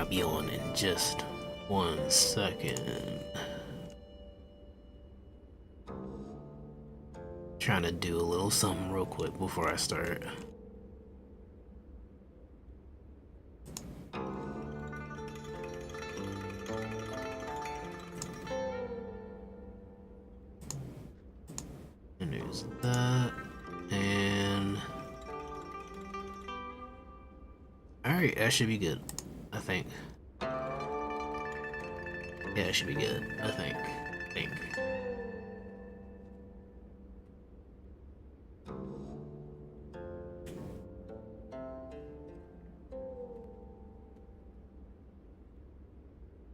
I'll be on in just 1 second. Trying to do a little something real quick before I start. And there's that. And alright, that should be good, I think. Yeah, it should be good, I think.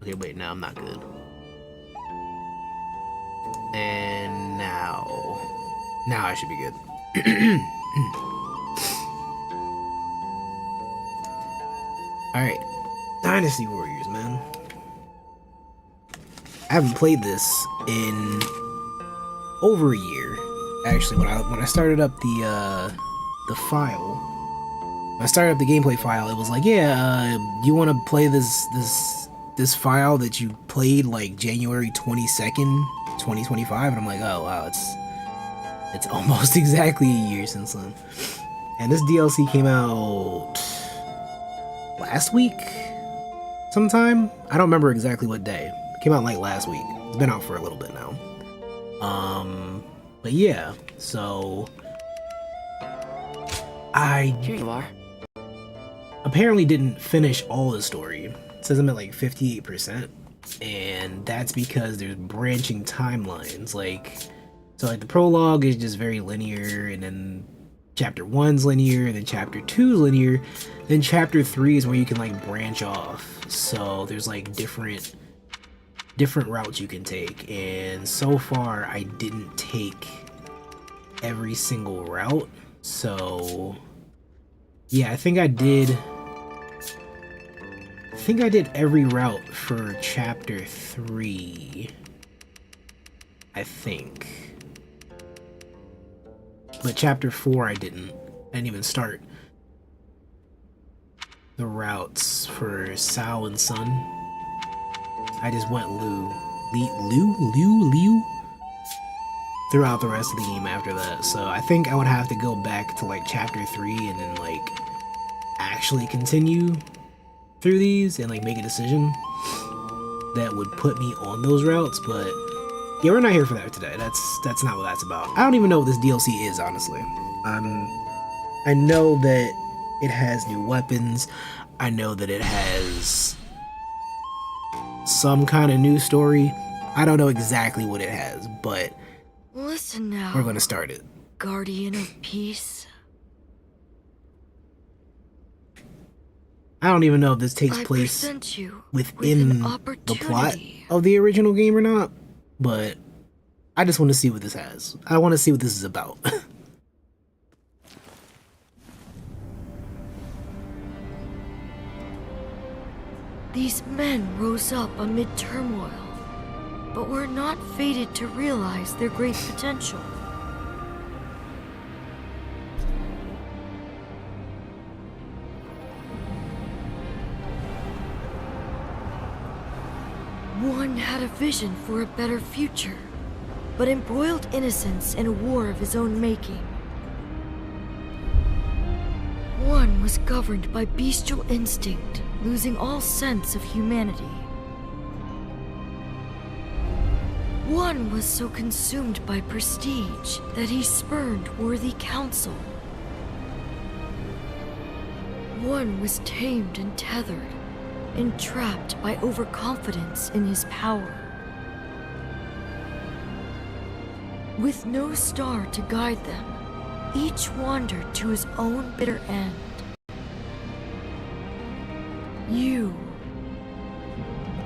Okay, wait, now I'm not good. And now I should be good. Alright, Dynasty Warriors, man. I haven't played this in over a year. Actually, when I started up the file, when I started up the gameplay file, it was like, yeah, you want to play this file that you played like January 22nd, 2025, and I'm like, oh wow, it's almost exactly a year since then. And this DLC came out last week sometime. I don't remember exactly what day. It came out like last week. It's been out for a little bit now. But yeah, so I Here you are. apparently didn't finish all the story. It says I'm at like 58%, and that's because there's branching timelines. So like the prologue is just very linear, and then chapter 1's linear, and then chapter 2's linear, then chapter 3 is where you can like branch off. So there's like different routes you can take, and so far I didn't take every single route. So yeah, I think I did every route for chapter 3, I think. But chapter 4 I didn't even start the routes for Sao and Sun. I just went Liu throughout the rest of the game after that. So I think I would have to go back to like chapter 3 and then like actually continue through these and like make a decision that would put me on those routes. But yeah, we're not here for that today. That's not what that's about. I don't even know what this DLC is, honestly. I know that it has new weapons. I know that it has some kind of new story. I don't know exactly what it has, but Listen now. we're gonna start it. Guardian of Peace. I don't even know if this takes I place present you within with the plot opportunity. of the original game or not, but I just want to see what this has. I want to see what this is about. These men rose up amid turmoil, but were not fated to realize their great potential. One had a vision for a better future, but embroiled innocence in a war of his own making. One was governed by bestial instinct, losing all sense of humanity. One was so consumed by prestige that he spurned worthy counsel. One was tamed and tethered, entrapped by overconfidence in his power. With no star to guide them, each wandered to his own bitter end. You,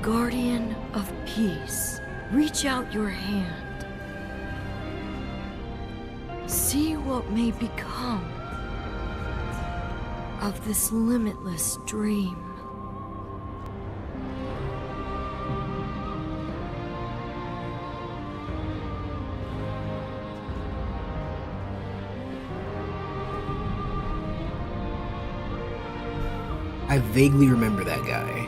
Guardian of Peace, reach out your hand. See what may become of this limitless dream. I vaguely remember that guy.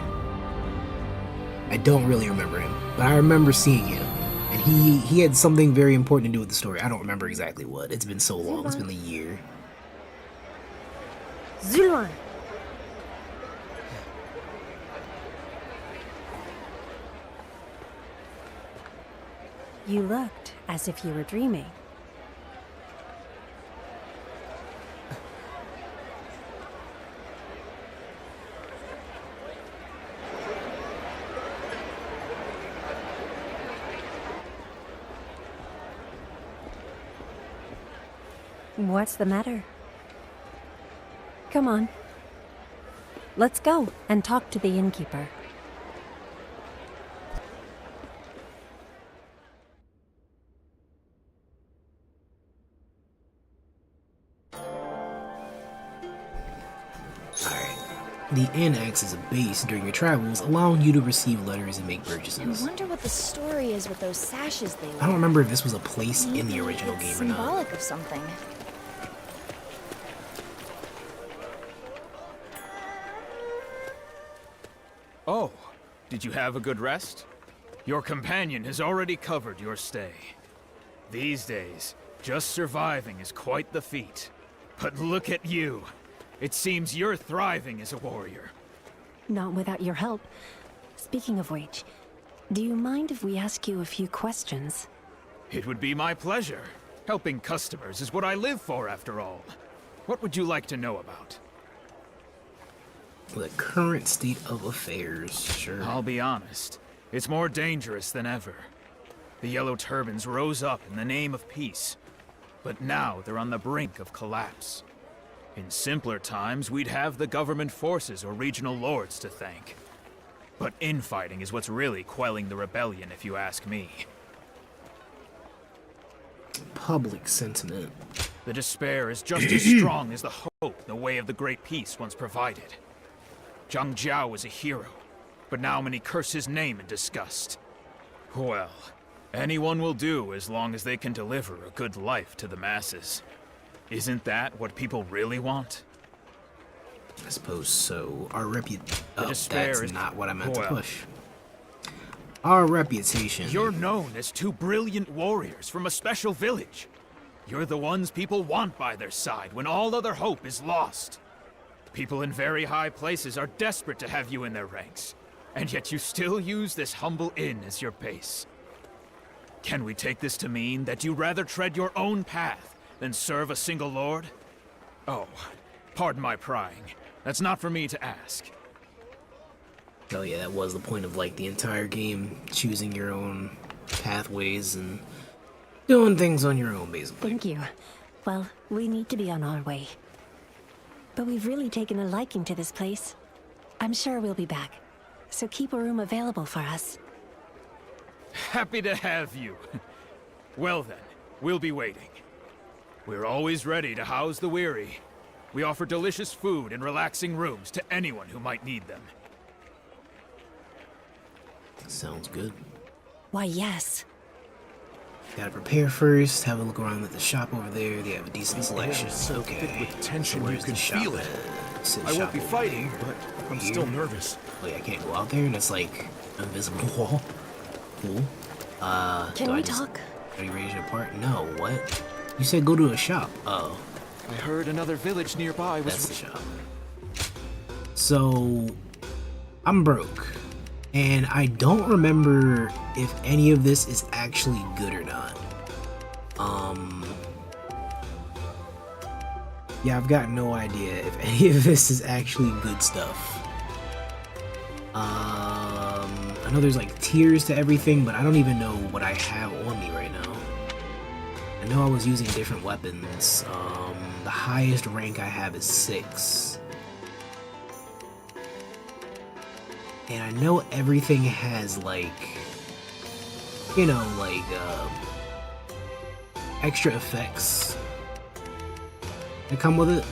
I don't really remember him, but I remember seeing him. And he had something very important to do with the story. I don't remember exactly what. It's been so long. It's been a year. Zulwan! You looked as if you were dreaming. What's the matter? Come on. Let's go and talk to the innkeeper. The inn acts as a base during your travels, allowing you to receive letters and make purchases. I wonder what the story is with those sashes they wear. I don't remember if this was a place in the original Maybe game it's or not. symbolic of something. Oh, did you have a good rest? Your companion has already covered your stay. These days, just surviving is quite the feat. But look at you. It seems you're thriving as a warrior. Not without your help. Speaking of which, do you mind if we ask you a few questions? It would be my pleasure. Helping customers is what I live for, after all. What would you like to know about? The current state of affairs, sure. I'll be honest. It's more dangerous than ever. The Yellow Turbans rose up in the name of peace. But now they're on the brink of collapse. In simpler times, we'd have the government forces or regional lords to thank. But infighting is what's really quelling the rebellion, if you ask me. Public sentiment. The despair is just as strong as the hope the way of the Great Peace once provided. Zhang Jiao was a hero, but now many curse his name in disgust. Well, anyone will do as long as they can deliver a good life to the masses. Isn't that what people really want? I suppose so. Our that's not what I meant to well, push. Our reputation. You're known as two brilliant warriors from a special village. You're the ones people want by their side when all other hope is lost. People in very high places are desperate to have you in their ranks, and yet you still use this humble inn as your base. Can we take this to mean that you rather tread your own path than serve a single lord? Oh, pardon my prying. That's not for me to ask. Oh yeah, that was the point of like the entire game, choosing your own pathways and doing things on your own, basically. Thank you. Well, we need to be on our way. But we've really taken a liking to this place. I'm sure we'll be back, so keep a room available for us. Happy to have you. Well then, we'll be waiting. We're always ready to house the weary. We offer delicious food and relaxing rooms to anyone who might need them. Sounds good. Why, yes. Gotta prepare first, have a look around at the shop over there. They have a decent selection. So Okay. thick with tension, So you where's can the shop feel it. at? Says I won't shop be over fighting, there. but I'm Here. still nervous. Wait, I can't go out there and it's like an invisible wall. Cool. Can do we I just- talk? Are you ready to depart? No, what? You said go to a shop. Oh, I heard another village nearby was... that's the shop. So, I'm broke. And I don't remember if any of this is actually good or not. Yeah, I've got no idea if any of this is actually good stuff. I know there's like tiers to everything, but I don't even know what I have on me right now. I know I was using different weapons. The highest rank I have is 6. And I know everything has like, you know, like extra effects that come with it.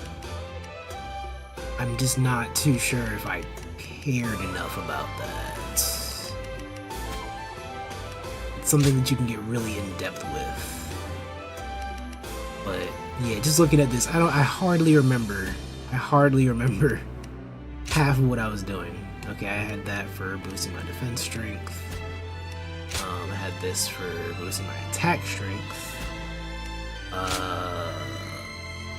I'm just not too sure if I cared enough about that. It's something that you can get really in depth with. But yeah, just looking at this, I hardly remember half of what I was doing. Okay, I had that for boosting my defense strength. I had this for boosting my attack strength.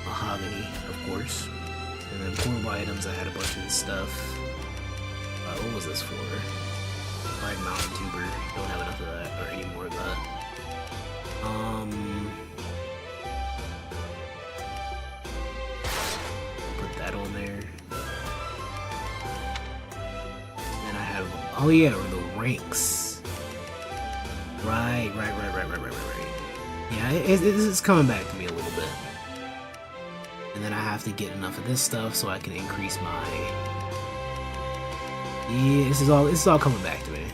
Mahogany, of course. And then portable items, I had a bunch of this stuff. What was this for? Like Mountain Tuber. Don't have enough of that, or any more of that. Put that on there. Then I have, oh yeah, or the ranks. Right. Yeah, it's coming back to me a little bit. And then I have to get enough of this stuff so I can increase my... Yeah, this is all coming back to me.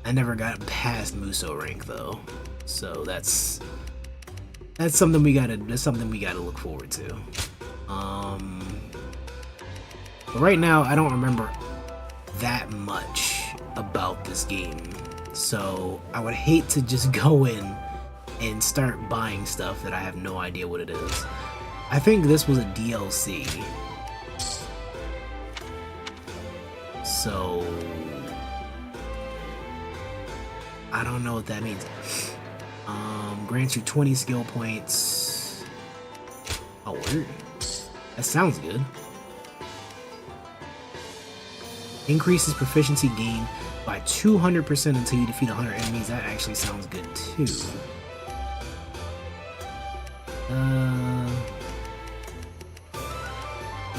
I never got past Muso rank though, so that's something we gotta look forward to. But right now I don't remember that much about this game, so I would hate to just go in and start buying stuff that I have no idea what it is. I think this was a DLC. So I don't know what that means. Grants you 20 skill points. Oh, word. That sounds good. Increases proficiency gain by 200% until you defeat 100 enemies. That actually sounds good too.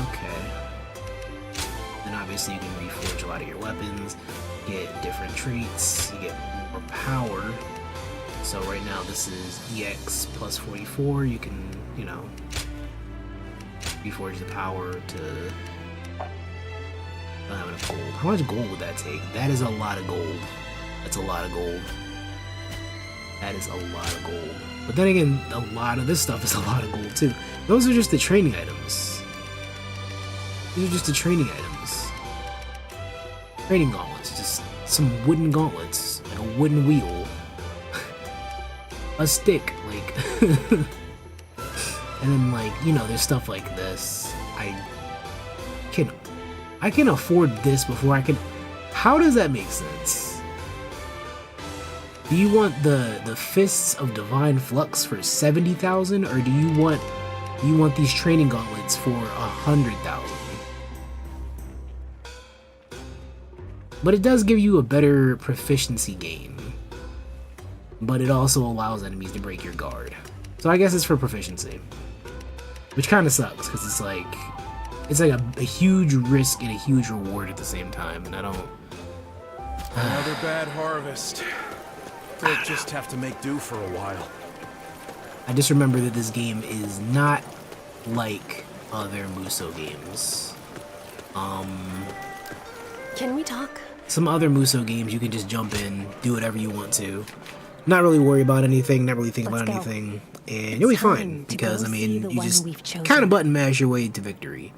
Okay. Then obviously you can reforge a lot of your weapons, get different traits, you get more power. So right now this is EX plus 44. You can, you know, reforge the power to... I don't have enough gold. How much gold would that take? That is a lot of gold. That's a lot of gold. That is a lot of gold. But then again, a lot of this stuff is a lot of gold too. Those are just the training items. These are just the training items. Training gauntlets. Just some wooden gauntlets. Like a wooden wheel. A stick. Like... and then like, you know, there's stuff like this. I can afford this before I can... How does that make sense? Do you want the Fists of Divine Flux for 70,000, or do you want these training gauntlets for 100,000? But it does give you a better proficiency gain. But it also allows enemies to break your guard. So I guess it's for proficiency. Which kind of sucks, because it's like a huge risk and a huge reward at the same time, and I don't... Another bad harvest. They'll just have to make do for a while. I just remember that this game is not like other Muso games. Can we talk? Some other Muso games you can just jump in, do whatever you want to, not really worry about anything, not really think about anything, and you'll be fine, because I mean, you just kind of button mash your way to victory.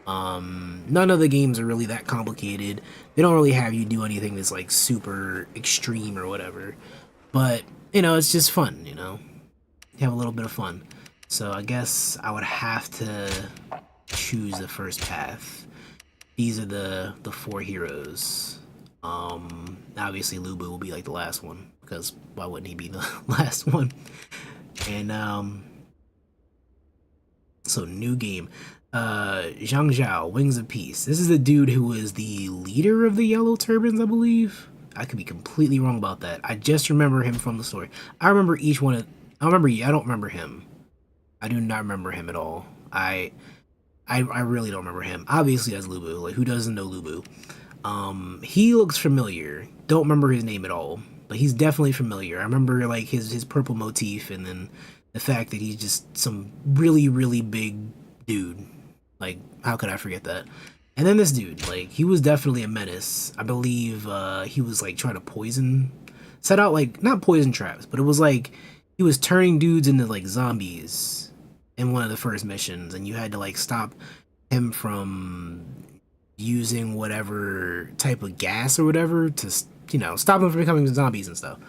None of the games are really that complicated. They don't really have you do anything that's like super extreme or whatever, but you know, it's just fun, you know, you have a little bit of fun. So I guess I would have to choose the first path. These are the 4 heroes. Obviously Lubu will be like the last one, because why wouldn't he be the last one? And so new game. Zhang Zhao, Wings of Peace. This is the dude who was the leader of the Yellow Turbans, I believe. I could be completely wrong about that. I just remember him from the story. I remember each one of... I don't remember him. I do not remember him at all. I really don't remember him. Obviously that's Lubu. Like, who doesn't know Lubu? He looks familiar. Don't remember his name at all, but he's definitely familiar. I remember like his purple motif, and then the fact that he's just some really, really big dude. Like, how could I forget that? And then this dude, like, he was definitely a menace. I believe he was like trying to set out like, not poison traps, but it was like he was turning dudes into like zombies in one of the first missions, and you had to like stop him from using whatever type of gas or whatever to, you know, stop them from becoming zombies and stuff.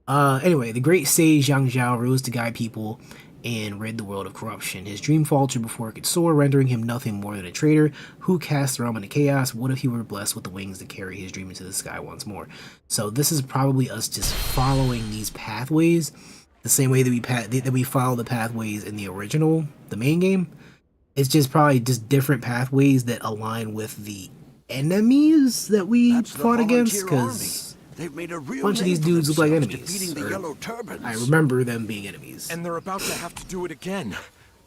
Anyway, the great sage Zhang Zhao rose to guide people and rid the world of corruption. His dream faltered before it could soar, rendering him nothing more than a traitor who cast the realm into chaos. What if he were blessed with the wings to carry his dream into the sky once more? So this is probably us just following these pathways the same way that we follow the pathways in the original, the main game. It's just probably just different pathways that align with the enemies that we fought against, because a bunch of these dudes look like enemies. I remember them being enemies. And they're about to have to do it again.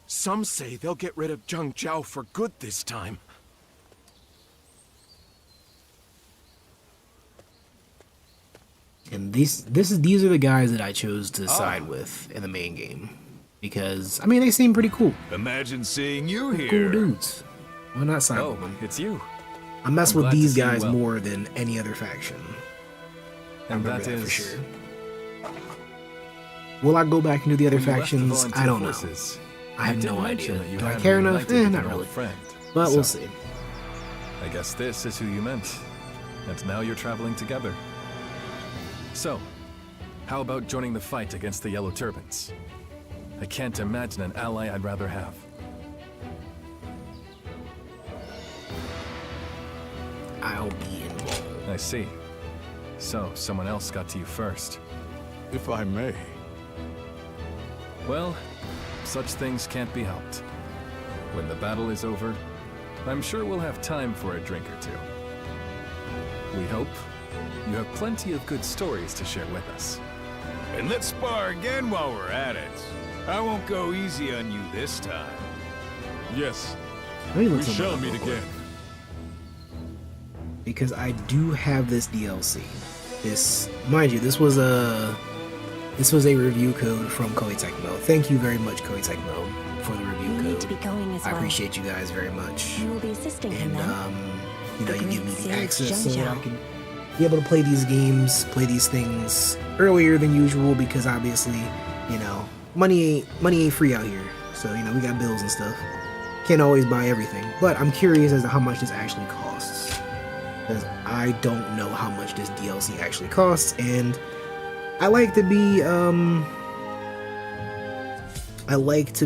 Some say they'll get rid of Zheng Zhao for good this time. And these are the guys that I chose to side with in the main game, because I mean they seem pretty cool. Imagine seeing you here. Cool dudes. Why not side with Oh, them? it's you. I mess I'm with glad to these see you guys well. more than any other faction. I And remember that that for is... sure. Will I go back into the other when you left the factions? I volunteer don't know. forces, I have you did no mention idea. that you Do I had care enough? reunited with Not your old really. friend. But So, we'll see. I guess this is who you meant. And now you're traveling together. So, how about joining the fight against the Yellow Turbans? I can't imagine an ally I'd rather have. I'll be involved. I see. So, someone else got to you first. If I may. Well, such things can't be helped. When the battle is over, I'm sure we'll have time for a drink or two. We hope you have plenty of good stories to share with us. And let's spar again while we're at it. I won't go easy on you this time. Yes, Let me look we something shall up meet real quick, again. because I do have this DLC. This, mind you, this was a review code from OTAKU. Thank you very much, OTAKU, for the review You code. need to be going as I well. appreciate you guys very much. You will be assisting him And then. you know, The you give me great the sage access so that I Zheng Zhao. can be able to play these games, play these things earlier than usual, because obviously, you know, money ain't free out here. So, you know, we got bills and stuff. Can't always buy everything. But I'm curious as to how much this actually costs, because I don't know how much this DLC actually costs, and I like to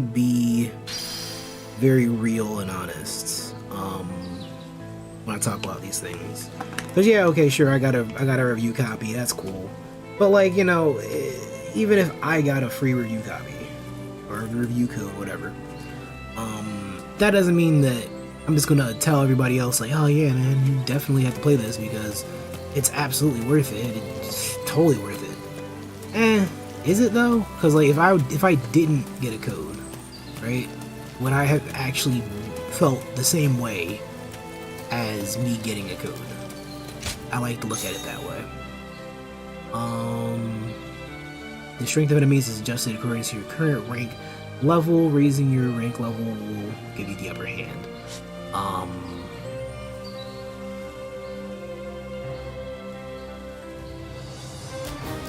be very real and honest when I talk about these things. But yeah, okay, sure, I got a review copy, that's cool. But like, you know, even if I got a free review copy or a review code, whatever, that doesn't mean that I'm just gonna tell everybody else like, oh yeah, man, you definitely have to play this because it's absolutely worth it. It's totally worth it. Is it though? Because like, if I didn't get a code, right, would I have actually felt the same way as me getting a code? I like to look at it that way. The strength of enemies is adjusted according to your current rank level. Raising your rank level will give you the upper hand.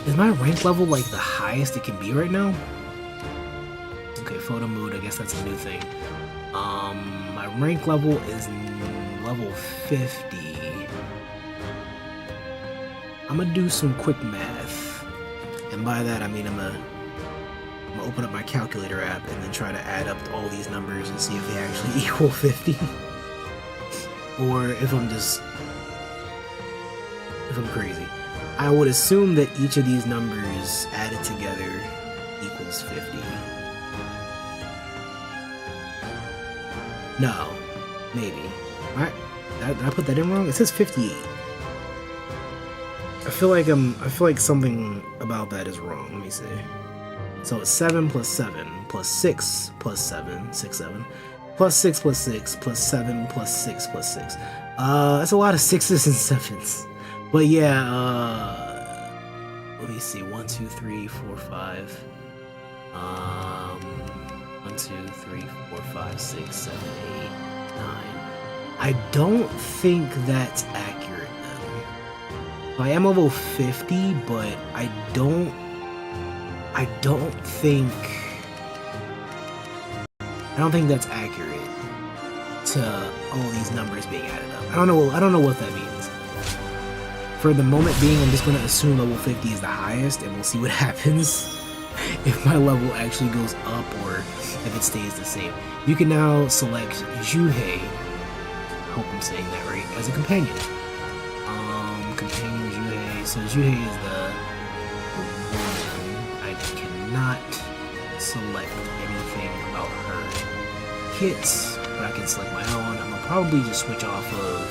Is my rank level like the highest it can be right now? Okay, photo mood, I guess that's a new thing. My rank level is level 50. I'm gonna do some quick math. And by that I mean I'm gonna open up my calculator app and then try to add up all these numbers and see if they actually equal 50. Or if I'm crazy. I would assume that each of these numbers added together equals 50. No, maybe. Did I put that in wrong? It says 58. I feel like something about that is wrong. Let me see. So it's 7 plus 7 plus 6 plus 7, 6, 7, plus 6 plus 6 plus 7 plus 6 plus 6. That's a lot of 6s and 7s. But yeah, let me see. 1, 2, 3, 4, 5. 1, 2, 3, 4, 5, 6, 7, 8, 9. I don't think that's accurate then. I am level 50, but I don't think that's accurate to all these numbers being added up. I don't know what that means. For the moment being, I'm just gonna assume level 50 is the highest and we'll see what happens. if my level actually goes up or if it stays the same. You can now select Juhei, hope I'm saying that right, as a companion. Companion Juhei. So Juhei is the woman. I cannot select anything about her kits, but I can select my own. I'm gonna probably just switch off of.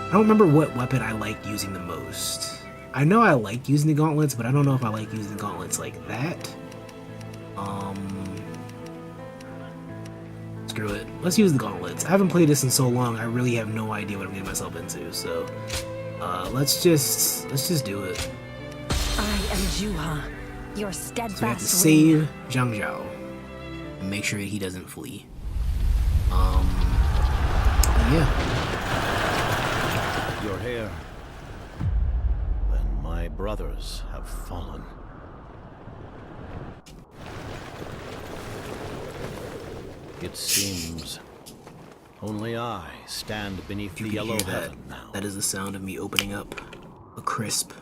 I don't remember what weapon I liked using the most. I know I like using the gauntlets, but I don't know if I like using the gauntlets like that. Screw it. Let's use the gauntlets. I haven't played this in so long. I really have no idea what I'm getting myself into. So, let's just do it. I am Juha, your steadfast. So we have to save Zhang Zhao and make sure he doesn't flee. Yeah. You're here. Then my brothers have fallen. It seems only I stand beneath the yellow heaven now. That is the sound of me opening up a crisp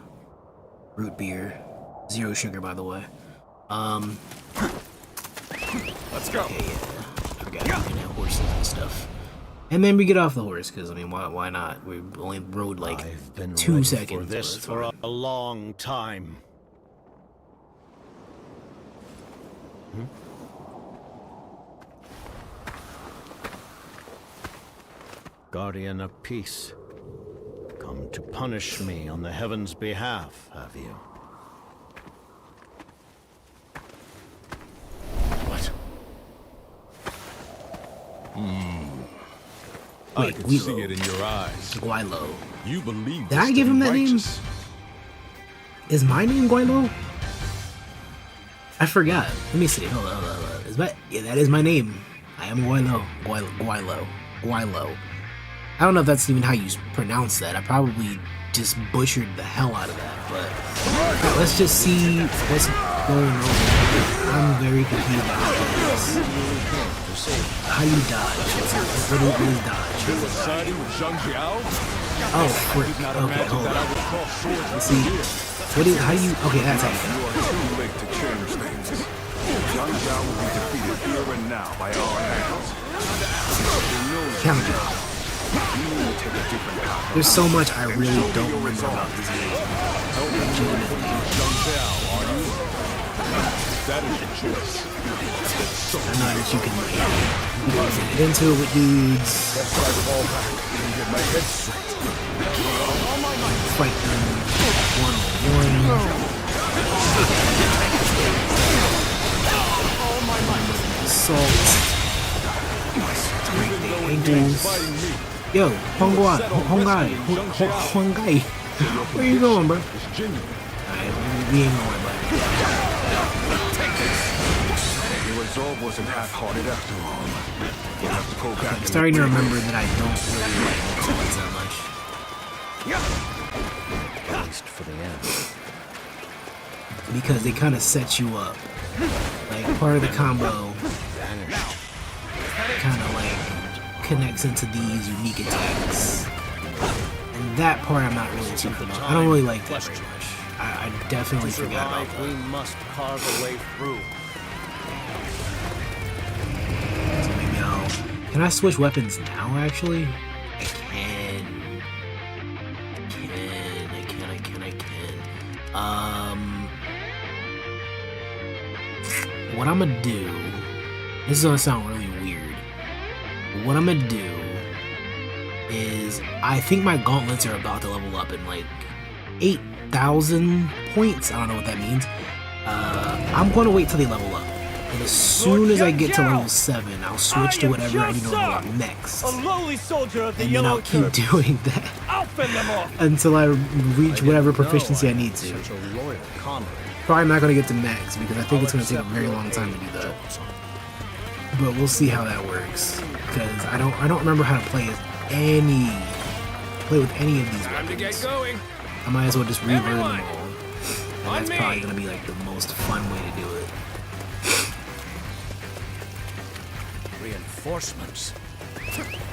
root beer. 0 sugar, by the way. Let's go. Okay, yeah. I forgot you can have horses and stuff. And then we get off the horse, because, I mean, why not? We only rode, like, I've been 2 ready seconds. for this for a long time. Guardian of Peace, come to punish me on the heavens' behalf, have you? What? Wait, I can Guilo. see it in your eyes. Guilo. You believe Did this I give to him be that name? righteous. Is my name Guilo? I forgot. Let me see. Hold on. Yeah, that is my name. I am Guilo. Guilo. I don't know if that's even how you pronounce that. I probably just butchered the hell out of that, but let's just see what's going on. I'm very confused about this. How you dodge? What is dodge? Siding with Zhang Jiao? Oh, frick. Okay, hold on. Let's see. How do you, okay, that's how you You are too late to change things. Zhang Jiao will be defeated here and now by our hands. count it. You need to take a different path. There's so much I really don't remember about this game. Legitimately. Zhang Jiao, are you? That is your choice. I know that you can get into it with dudes, Let's try to fall back and get my head straight. fight them one-on-one. Assault. Break their ankles. Yo, Huang Gai. Where you going, bro? Alright, we ain't going, but Your resolve wasn't half-hearted after all. You have to go back. I'm starting to remember that I don't really like Gauntlets that much. At least for the end. Because they kind of set you up. Like, part of the combo kind of like connects into these unique attacks. And that part I'm not really too familiar. I don't really like that very much. I definitely forgot about We that. must carve a way through. So maybe I'll... Can I switch weapons now, actually? I can. What I'm gonna do... This is gonna sound really weird. What I'm gonna do is... I think my gauntlets are about to level up in like 8,000 points. I don't know what that means. I'm gonna wait till they level up. And as soon as I get to level 7, I'll switch to whatever I need to level up next. And then I'll keep doing that until I reach whatever proficiency I need to. Such a loyal comrade. Probably not gonna get to max because I think it's gonna take a very long time to do that. But we'll see how that works. Because I don't remember how to play with any of these weapons. I might as well just relearn them all. And that's probably gonna be like the most fun way to do it. Reinforcements.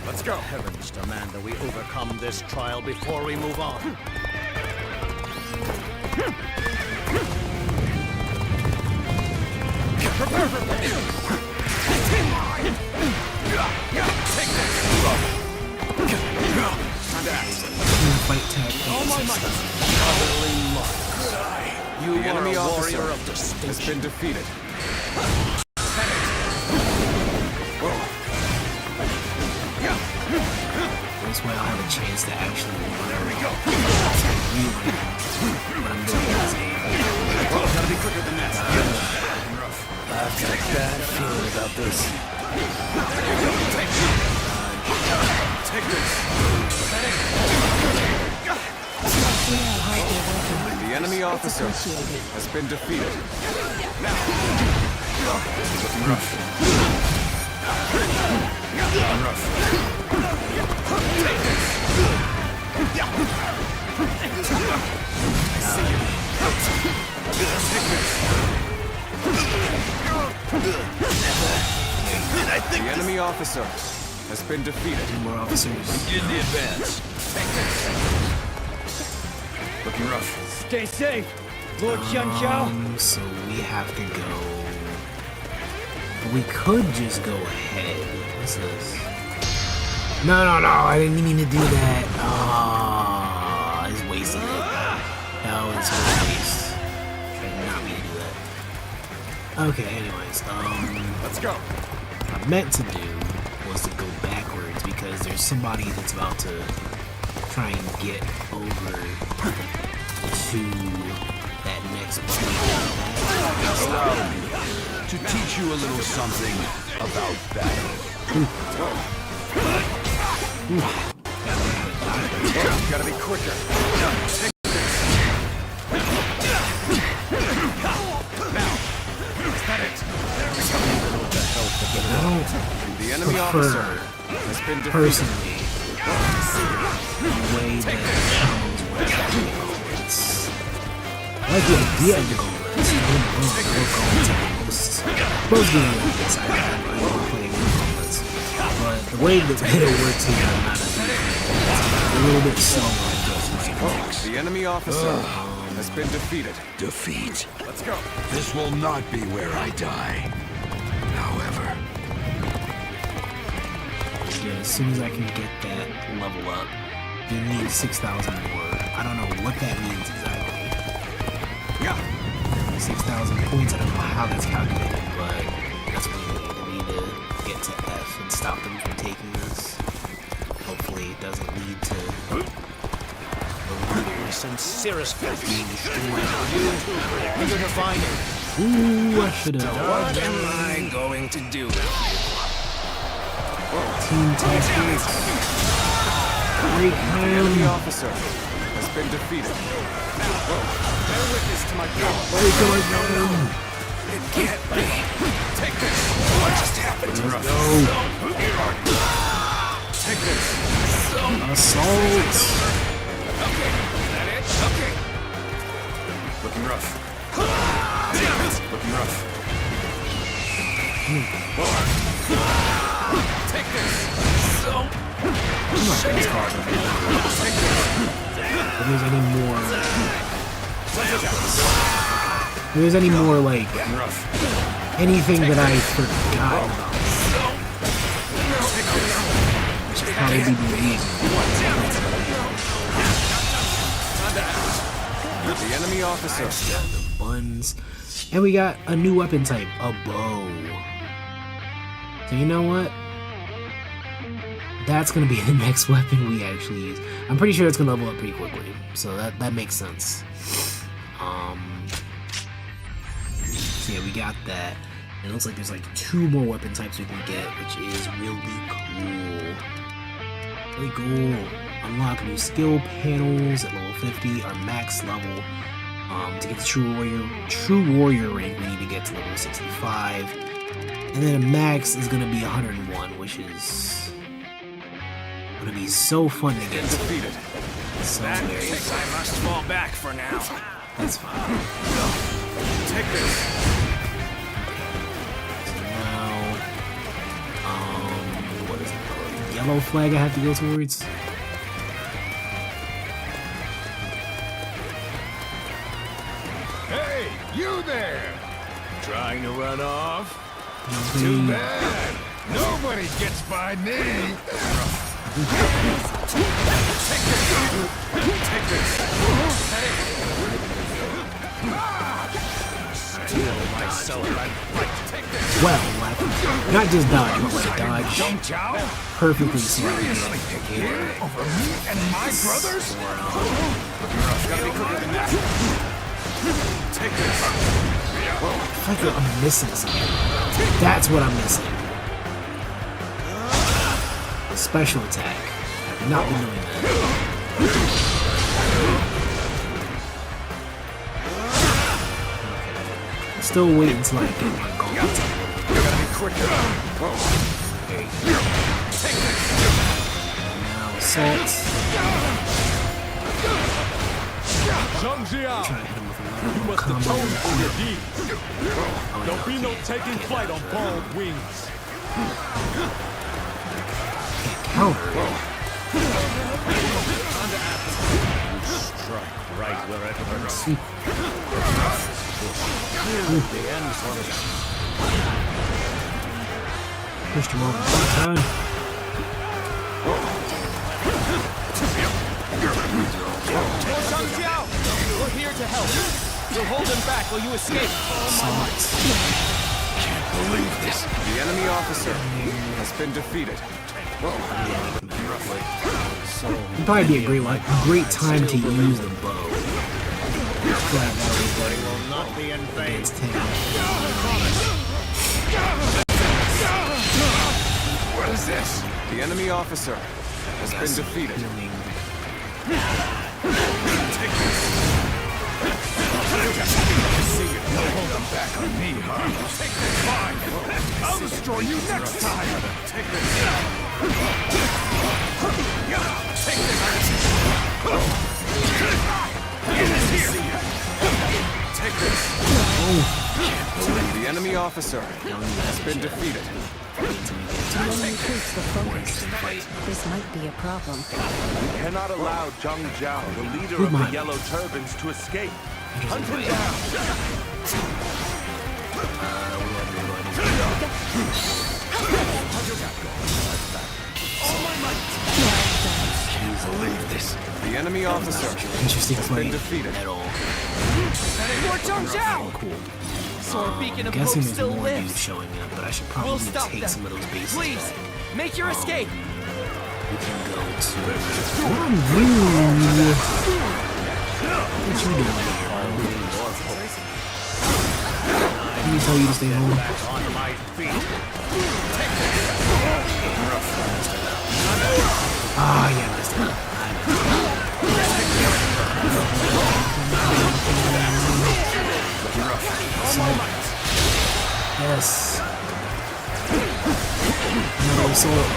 Let's go. Heavens demand that we overcome this trial before we move on. Fight tactics. The enemy officer has been defeated. This way I'll have a chance to actually learn what I'm doing in this game. Gotta be quicker than that. I've got a bad feeling about this. Take this. The enemy officer has been defeated. Looking rough. Looking rough. Take this. The enemy officer has been defeated. More officers. In the advance. Take this. Looking rough. Stay safe, Lord Xianxiao. So we have to go. We could just go ahead. What's this? No, I didn't mean to do that. Oh, it's wasted. No, it's a waste. I did not mean to do that. Okay, anyways, Let's go. what I meant to do was to go backwards because there's somebody that's about to try and get over to that next point. To teach you a little something about battle. Gotta be quicker. The enemy officer has been defeated. Personally, the way that combos work, I like the idea of the gauntlets. Don't get me wrong, I love gauntlets. Most games like this, I love playing with gauntlets. But the way that it works here, I'm not a little bit slower. The enemy officer has been defeated. Defeat. Let's go. This will not be where I die. However, Yeah, as soon as I can get that level up, you need 6,000 more. I don't know what that means exactly. 6,000 points, I don't know how that's calculated, but that's what we need. We need to get to F and stop them from taking this. Hopefully it doesn't lead to the Sincerest faith. being destroyed. Eager to find it. Ooh, I should have. What am I going to do? Team tactics. Break The enemy him. officer has been defeated. bear witness to my power. Break him. It can't be. Take this. What just happened? Let's go. Take this. Assault. Okay. That it? Okay. Looking rough. Looking rough. Take this. I'm not gonna start. If there's any more, if there's any more like anything that I forgot about, I should probably be doing. The enemy officer. The buns, and we got a new weapon type, a bow. So you know what? That's gonna be the next weapon we actually use. I'm pretty sure it's gonna level up pretty quickly, so that makes sense. So yeah, we got that. And it looks like there's like 2 more weapon types we can get, which is really cool. Really cool. Unlock new skill panels at level 50, our max level. To get the true warrior rank, we need to get to level 65. And then a max is gonna be 101, which is gonna be so fun to get to. Defeated. So very I must fall back for now. That's fine. Take this. So now, what is it called? Yellow flag I have to go towards? Hey, you there! Trying to run off? Too bad. Nobody gets by me. Take this. Steal myself and fight. Take this. Well, not just dodge, but like dodge perfectly smart. Over me and my brothers? Gotta be quicker than that. Take this. I feel like I'm missing something. That's what I'm missing. Special attack. I've not been doing that. Okay. Still waiting until I get my goal. Gotta be quicker. Take this. Now assault. Zhang Jiao, Try to hit him with you another must combo. atone for your deeds. There'll be no taking flight on borrowed wings. Can't counter. Strike right where it hurts. See. The end's on it. Pushed him over one time. Zhang Jiao! We're here to help. You'll hold him back while you escape. Can't believe this. The enemy officer has been defeated. It'd probably be a great time to use the bow. Will not be in vain. Against him. What is this? The enemy officer has been defeated. Take this. See you. Don't hold them back on me, huh? Take this. Fine. I'll destroy you next time. Take this. Take this. Take this. The enemy officer has been defeated. When we increase the focus, this might be a problem. We cannot allow Zhang Jiao, the leader of the Yellow Turbans, to escape. Hunt him down. Believe this. The enemy officer Interesting has play been defeated. at all. More Zhang Jiao! Cool. Sword Beacon of Hope Guessing there's still more dudes lives. showing up, but I should We'll probably stop take them. some of those bases. Please, back. make your escape. We can go to. What are you? What you doing here? Let me tell you to stay home. On my feet. Ah, yeah, that's it. Yes. Another assault.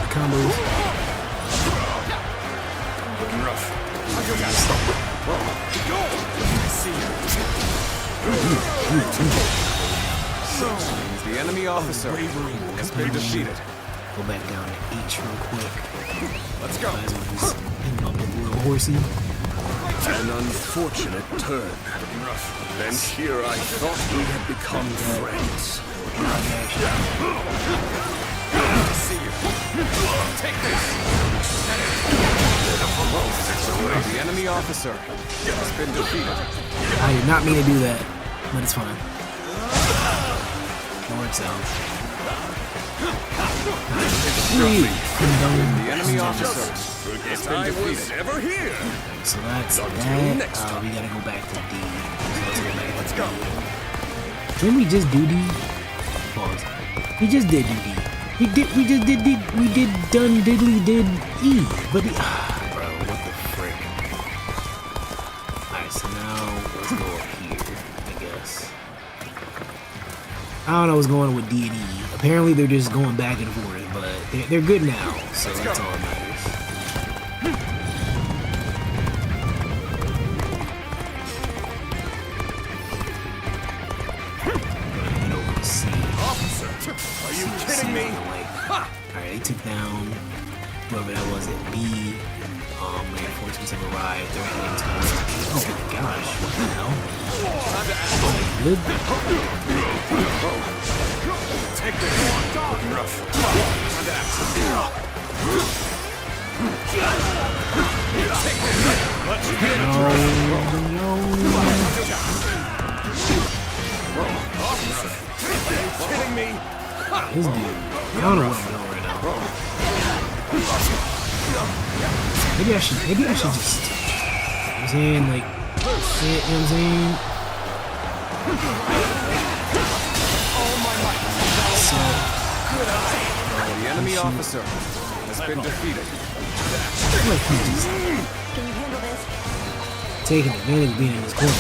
Combos. Looking rough. The enemy officer has been defeated. Go back down to H real quick. Let's go. Guys, I'm just hitting up a little horsey. An unfortunate turn. Then here I thought we had become friends. See you. Take this. The enemy officer has been defeated. I did not mean to do that, but it's fine. It works out. The enemy officer has been defeated. Ever here? So that's that. We gotta go back to D. So let's go. Didn't we just do D? Pause. We just did do D. We did done diddly did E. But bro, what the frick? Alright, so now let's go up here, I guess. I don't know what's going on with D and E. Apparently they're just going back and forth, but they're good now, so that's all that matters. Officer, are you kidding me? Alright, they took down whoever that was. B reinforcements have arrived. They're heading towards. Oh my gosh! What the hell? Good. Take this. Looking rough. Let's get it. Kidding me? This dude. I don't know what I'm doing right now. Maybe I should just. You know what I'm saying? Like. You know what I'm saying? So. The enemy officer has been defeated. Like he's just Can you handle this? taking advantage of being in this corner.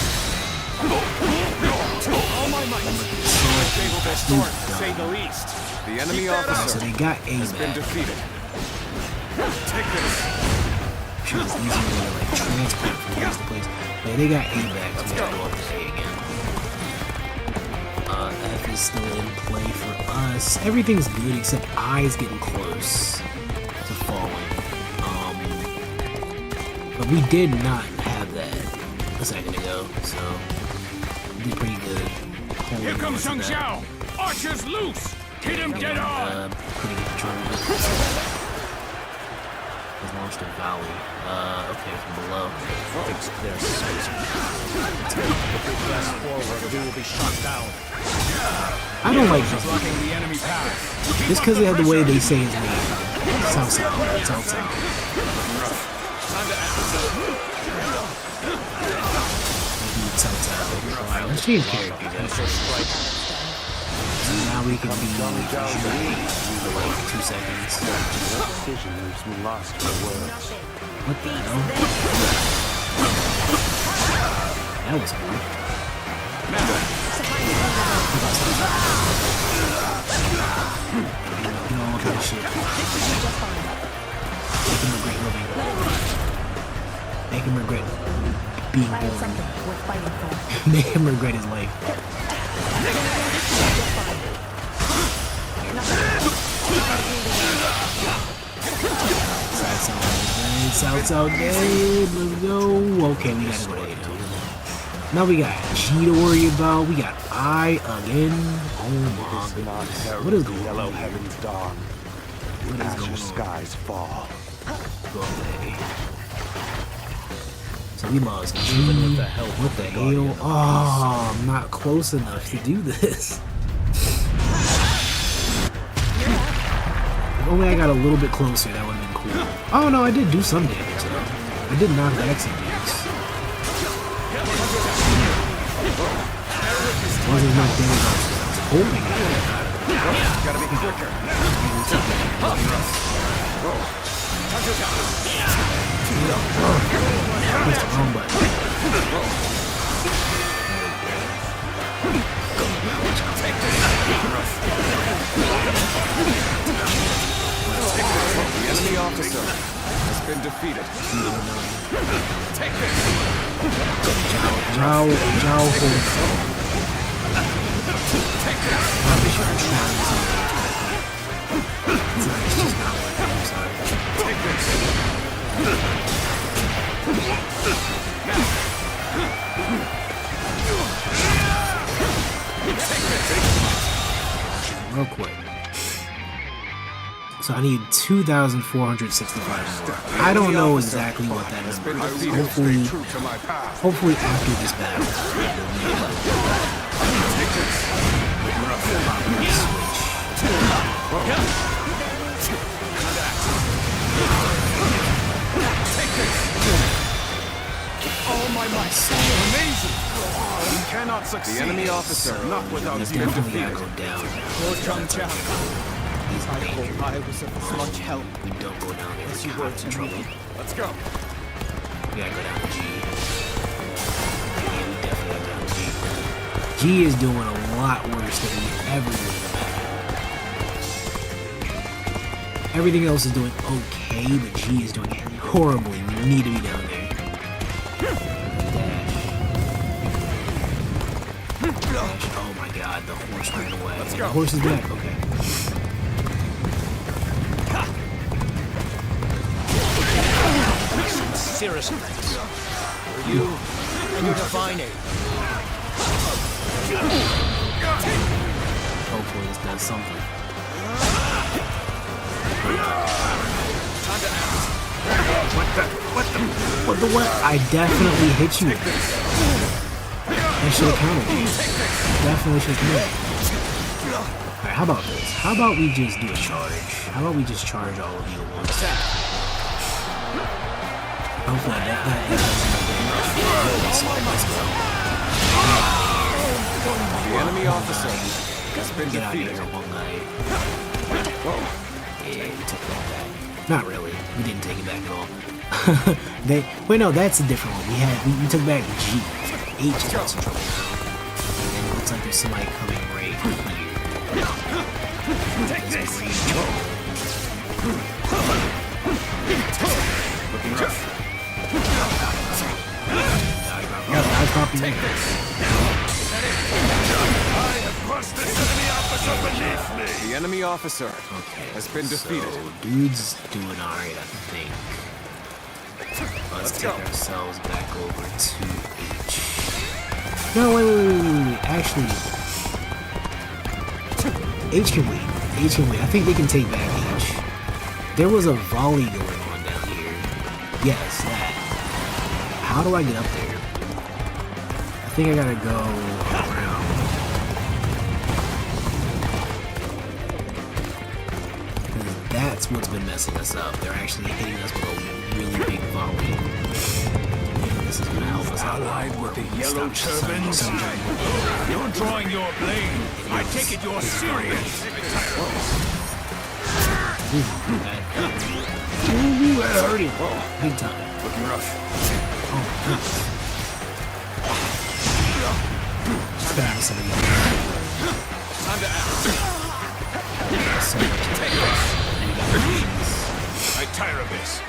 All my might. Stable their start, to say the least. The enemy officer So they got A has been back. defeated. Take this. Sure, it's easier to like transport from place to place. But they got A back, so we gotta go up to A again. F is still in play for us. Everything's good except I is getting close to falling. But we did not have that a second ago, so we did pretty good. Here comes Zhang Xiao. Archers loose. Hit him dead on. Pretty good control of it. Has launched a volley. Okay, from below. I don't like this. Blocking the enemy path. Just because they have the way they say his name. South South. South South. South South. Alright, let's change characters. So now we can be for like 2 seconds. Decision leaves me lost for words. What the hell? That was cool. You know, all kind of shit. Make him regret living. Make him regret being born. Make him regret his life. South game. Let's go. Okay, we gotta go to A now. Now we got G to worry about. We got I again. Oh my goodness. What is going on? Yellow heavens dawn. What is going on? Skies fall. Go away. So we lost G. What the hell? Oh, I'm not close enough to do this. If only I got a little bit closer, that would have been cool. Oh no, I did do some damage though. I did knock back some damage. Wasn't as much damage as I was hoping. Gotta be quicker. Press the wrong button. The enemy officer has been defeated. Take this. Zhao. Real quick. So I need 2,465 more. I don't know exactly what that number is. Hopefully after this battle. Oh my might. Amazing. You cannot succeed. The enemy officer, not without That's being definitely gotta defeated. go down. Lord Zhang Jiao, I hope I was of as much help We don't go down there. as you were to me. Let's go. We gotta go down to G. Yeah, we definitely gotta go down to G. G is doing a lot worse than we ever did. Everything else is doing okay, but G is doing horribly. We need to be down there. Dash. Oh my god, the horse ran away. Let's The go. horse is back, okay. serious effects. For you and your divine aid. Hopefully this does something. What the what? I definitely hit you. I should have countered you. Definitely should have countered. Alright, how about this? How about we just do a charge? How about we just charge all of you at once? Hopefully that The enemy officer has been get out of defeated. here one night. Yeah, we took that back. Not really. We didn't take it back at all. Wait, no, that's a different one. We took back G. H is also in trouble now. And it looks like there's somebody coming right here. Take this! Looking rough. Take this! I have crushed this enemy officer beneath me! The enemy officer Okay, has been defeated. So, dude's doing alright, I think. Let's take ourselves back over to H. No, wait. Actually, H can wait. H can wait. I think they can take back H. There was a volley going on down here. Yes, that. How do I get up there? I think I gotta go around. That's what's been messing us up. They're actually hitting us with a really big volley. This is gonna help us out. Allied with the yellow turbans? You're drawing your blame. I take it you're serious. Ooh, that hurt him. Big time. Looking rough. Oh, goodness. Spam some of these. Time to act. So much. I tire of this.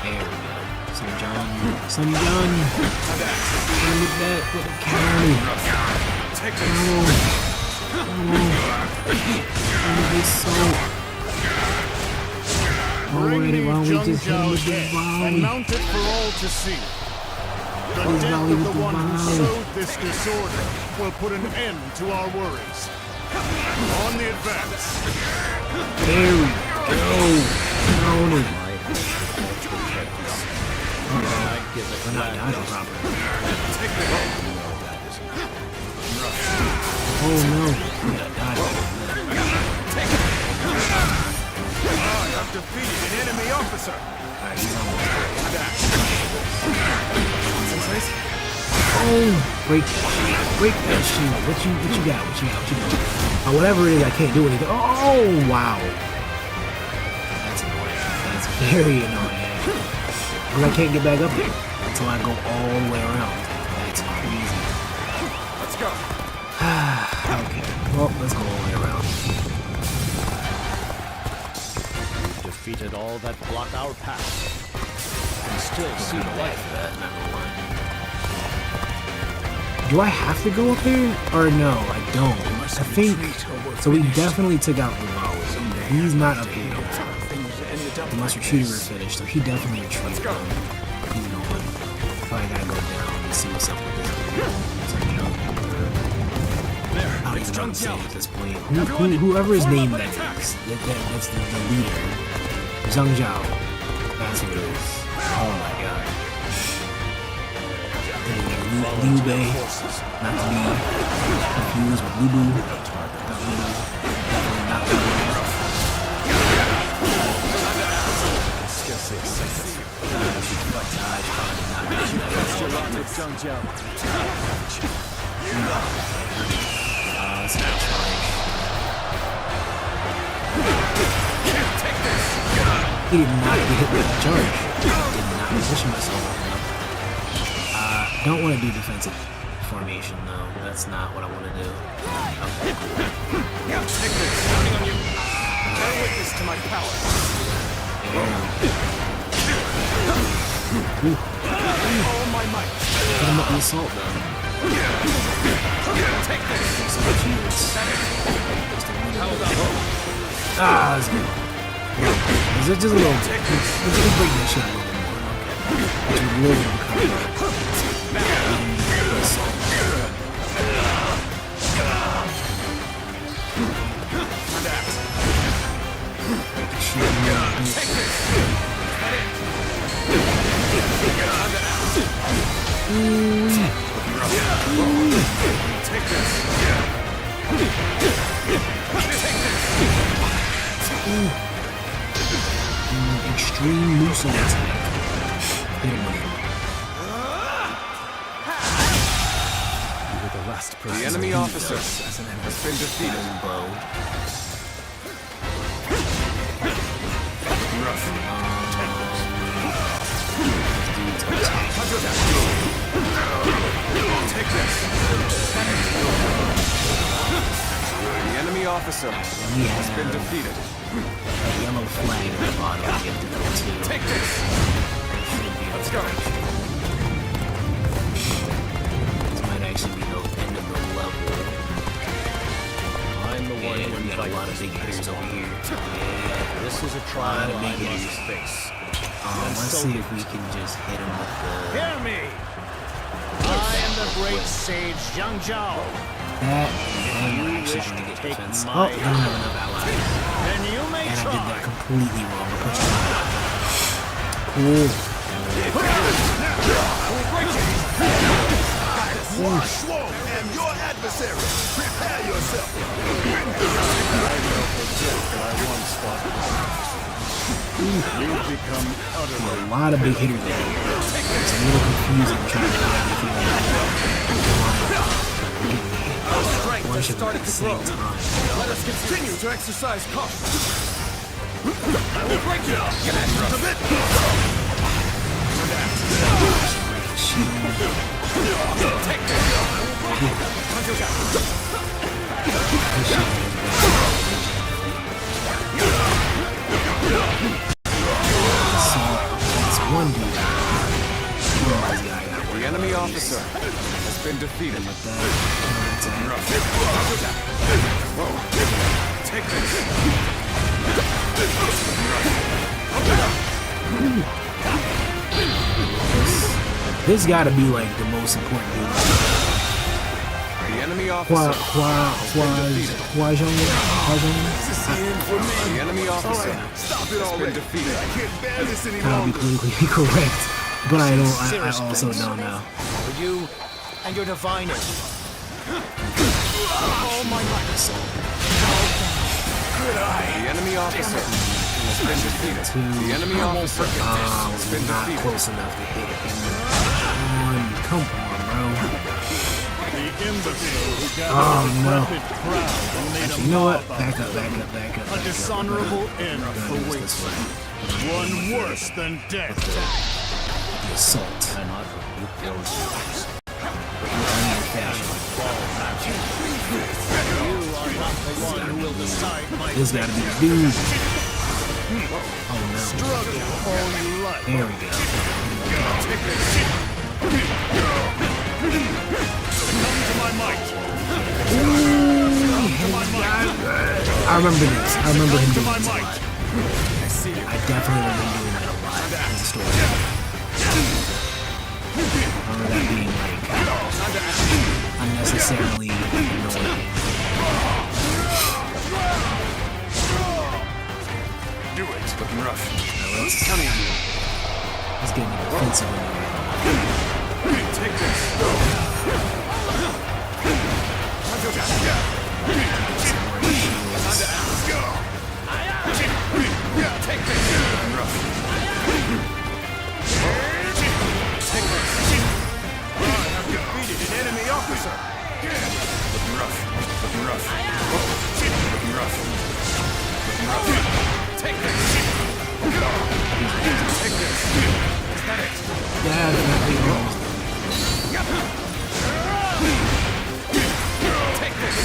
There we go. Some John. Look at that. What a county. Take this. Alrighty, why don't we just hit him with the And volley? mount it for all to see. The Please, death volley of with the the one who volley. sowed this disorder will put an end to our worries. On the advance. There we go. Tony. We're not dying properly. Oh no. We gotta die. I have defeated an enemy officer. Alright, he's almost there. Oh, break that shield. What you got? Oh, whatever it is, I can't do anything. Oh, wow. That's annoying. That's very annoying. Because I can't get back up there until I go all the way around. That's crazy. Let's go. Okay, well, let's go all the way around. We've defeated all that block our path. And still see the light. Do I have to go up there? Or no, I don't. I think... So we definitely took out the volley. He's not up here. The Mustard Shooter are finished, so he definitely retreated. You know what? Probably gotta go down and see what's up with this. I don't even know what to say at this point. Whoever is named that is, that's the leader. Zhang Zhao. That's what it is. Oh my god. Liu Bei, not to be confused with Lu Bu. He did not get hit with a charge. Did not position myself enough. Don't want to do defensive formation though. That's not what I want to do. Okay. Take this. Counting on you. Bear witness to my power. All my might. Put him up the assault though. Take this. So much units. How about That's good. Is it just a little? Let's break that shit a little more. which would really uncover extreme moose attack. Hit him with it. You were the last person. The enemy officer has been defeated. Take this. The enemy officer has been defeated. A yellow flag at the bottom we have to go to. Take this. Let's go. This might actually be the end of the level. I'm the one Yeah, who we got a lot of invited big you. hitters over here. Yeah, This is a a lot trial of I big must hitters. face. Let's see if we can just hit him with the... Hear me! I am the great sage Zhang Zhao. That, and I'm actually going to get defense. Oh, I don't have enough allies. Then you may And I try. did that completely wrong. I pushed him out. Cool. And your adversary, prepare yourself. You've become utterly A lot of big hitters there. It's a little confusing trying to find if Strength has started to grow. Let us continue to exercise caution. I will break you up. Take It's one dude. The enemy officer has been defeated. Take This gotta be like the most important dude. the enemy officer. The enemy officer has been defeated. Gotta be politically correct, but I don't. I also don't know. for you and your diviners. Oh my The enemy officer has been defeated. The enemy officer has been not defeated. close enough to hit him. Come on, bro. the imbecile who got Oh, a no. decrepit crowd and made Actually, a you know what? mob out Back of up, it. back up, back up, A back up. dishonorable end We're gonna use awaits this you. one. One worse than death. The assault. Cannot rebuke your sins. You are not the one who will decide my This gotta be the dude. Oh no. struggle all you like. There we go. Come to my might. I remember this. I remember him To doing my this a might. lot. I definitely remember doing that a lot in the story. I remember that being like unnecessarily annoying. Do it. Looking rough. Now let's Counting on you. let's get into defensive annoying. Take this. Take this. Looking rough. Take this. I have defeated an enemy officer. Looking rough. Looking rough. Looking rough. Looking rough. Take this. Take this. Is that it? Definitely wrong. Take this.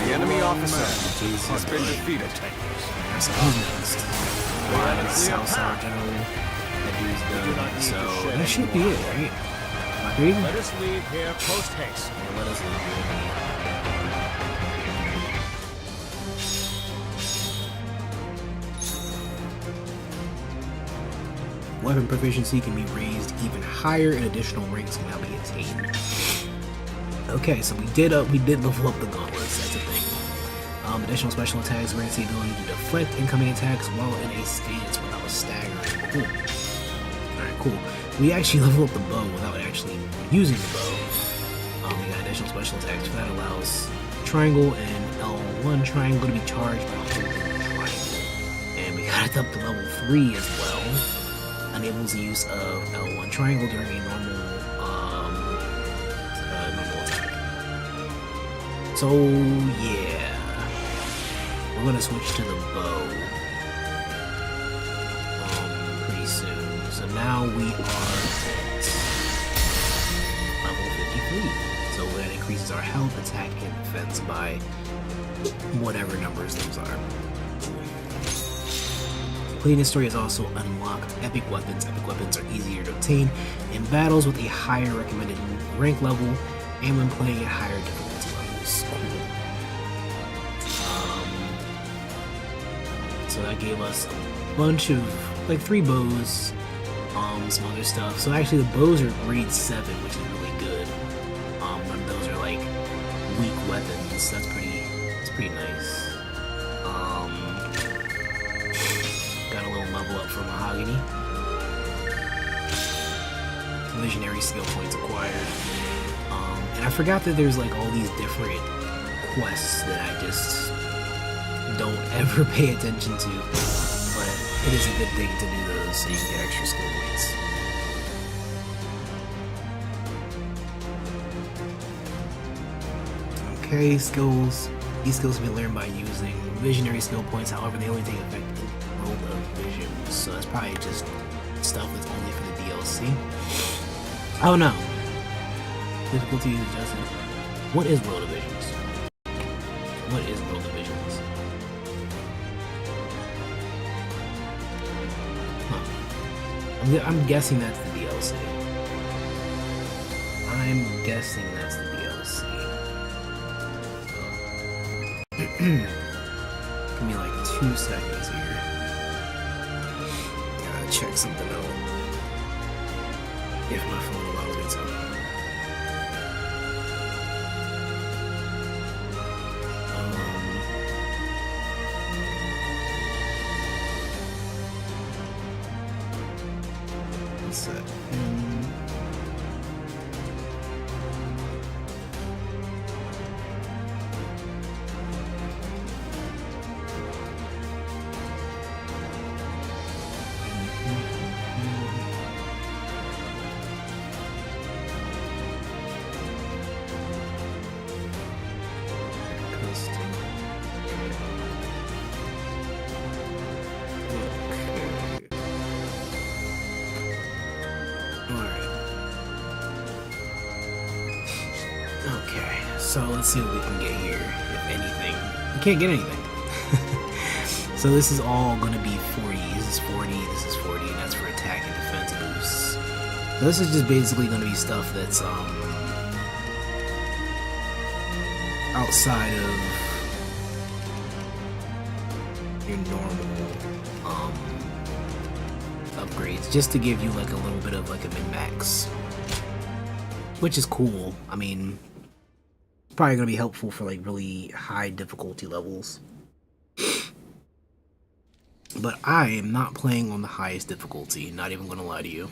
The enemy officer has been defeated. That's who's next. Southside General. That dude's done. So that should be it, right? Am I crazy? Let us leave here post haste. Let us leave here. Weapon proficiency can be raised even higher, and additional ranks can now be attained. Okay, so we did level up the gauntlets. That's a thing. Additional special attacks grants the ability to deflect incoming attacks while in a stance without staggering. Cool. Alright, cool. We actually leveled up the bow without actually using the bow. We got additional special attacks. So that allows triangle and L1 triangle to be charged by holding triangle. And we got it up to level 3 as well. Enables the use of L1 triangle during a normal attack. So yeah. We're gonna switch to the bow pretty soon. So now we are at level 53. So that increases our health, attack, and defense by whatever numbers those are. Completing this story has also unlocked epic weapons. Epic weapons are easier to obtain in battles with a higher recommended rank level and when playing at higher difficulty levels. Cool. So that gave us a bunch of, like 3 bows, some other stuff. So actually the bows are grade 7, which is really good. None of those are like weak weapons. That's pretty nice. Got a little level up for Mahogany. Visionary skill points acquired. And I forgot that there's like all these different quests that I just don't ever pay attention to, but it is a good thing to do those so you can get extra skill points. Okay, skills. These skills can be learned by using visionary skill points, however they only take effect in World of Visions, so that's probably just stuff that's only for the DLC. Oh no! Difficulty is adjusted. What is World of Visions? What is World of Visions? I'm guessing that's the DLC. I'm guessing that's the DLC. Give me like 2 seconds here. Gotta check something out. If my phone allows me to. Set. So let's see what we can get here, if anything. We can't get anything. So this is all going to be 40. This is 40, this is 40, and that's for attack and defense boosts. So this is just basically going to be stuff that's outside of your normal upgrades, just to give you like a little bit of like a min-max, which is cool. I mean, probably going to be helpful for like really high difficulty levels. But I am not playing on the highest difficulty, not even going to lie to you.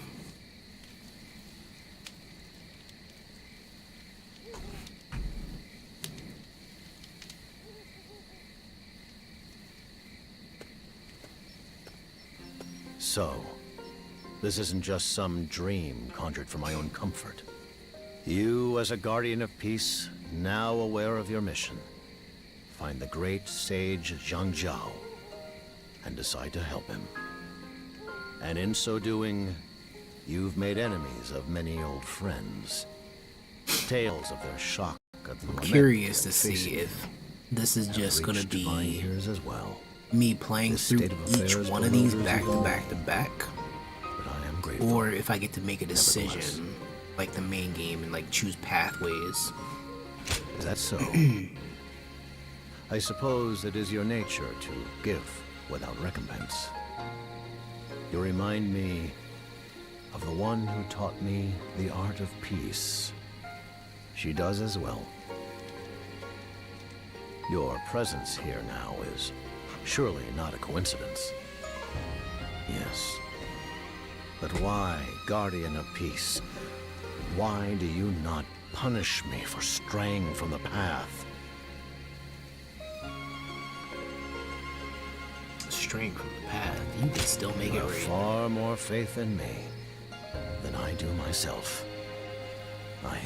So, this isn't just some dream conjured for my own comfort. You, as a guardian of peace, now aware of your mission, find the great sage Zhang Jiao and decide to help him. And in so doing, you've made enemies of many old friends. Tales of their shock at the I'm curious to see if this is just going to be ears as well. Me playing through each one of these back to back to back, or if I get to make a decision like the main game and like choose pathways. Is that so? I suppose it is your nature to give without recompense. You remind me of the one who taught me the art of peace. She does as well. Your presence here now is surely not a coincidence. Yes. But why, Guardian of Peace? Why do you not punish me for straying from the path? Straying from the path. You can still make You it have right. far more faith in me than I do myself. I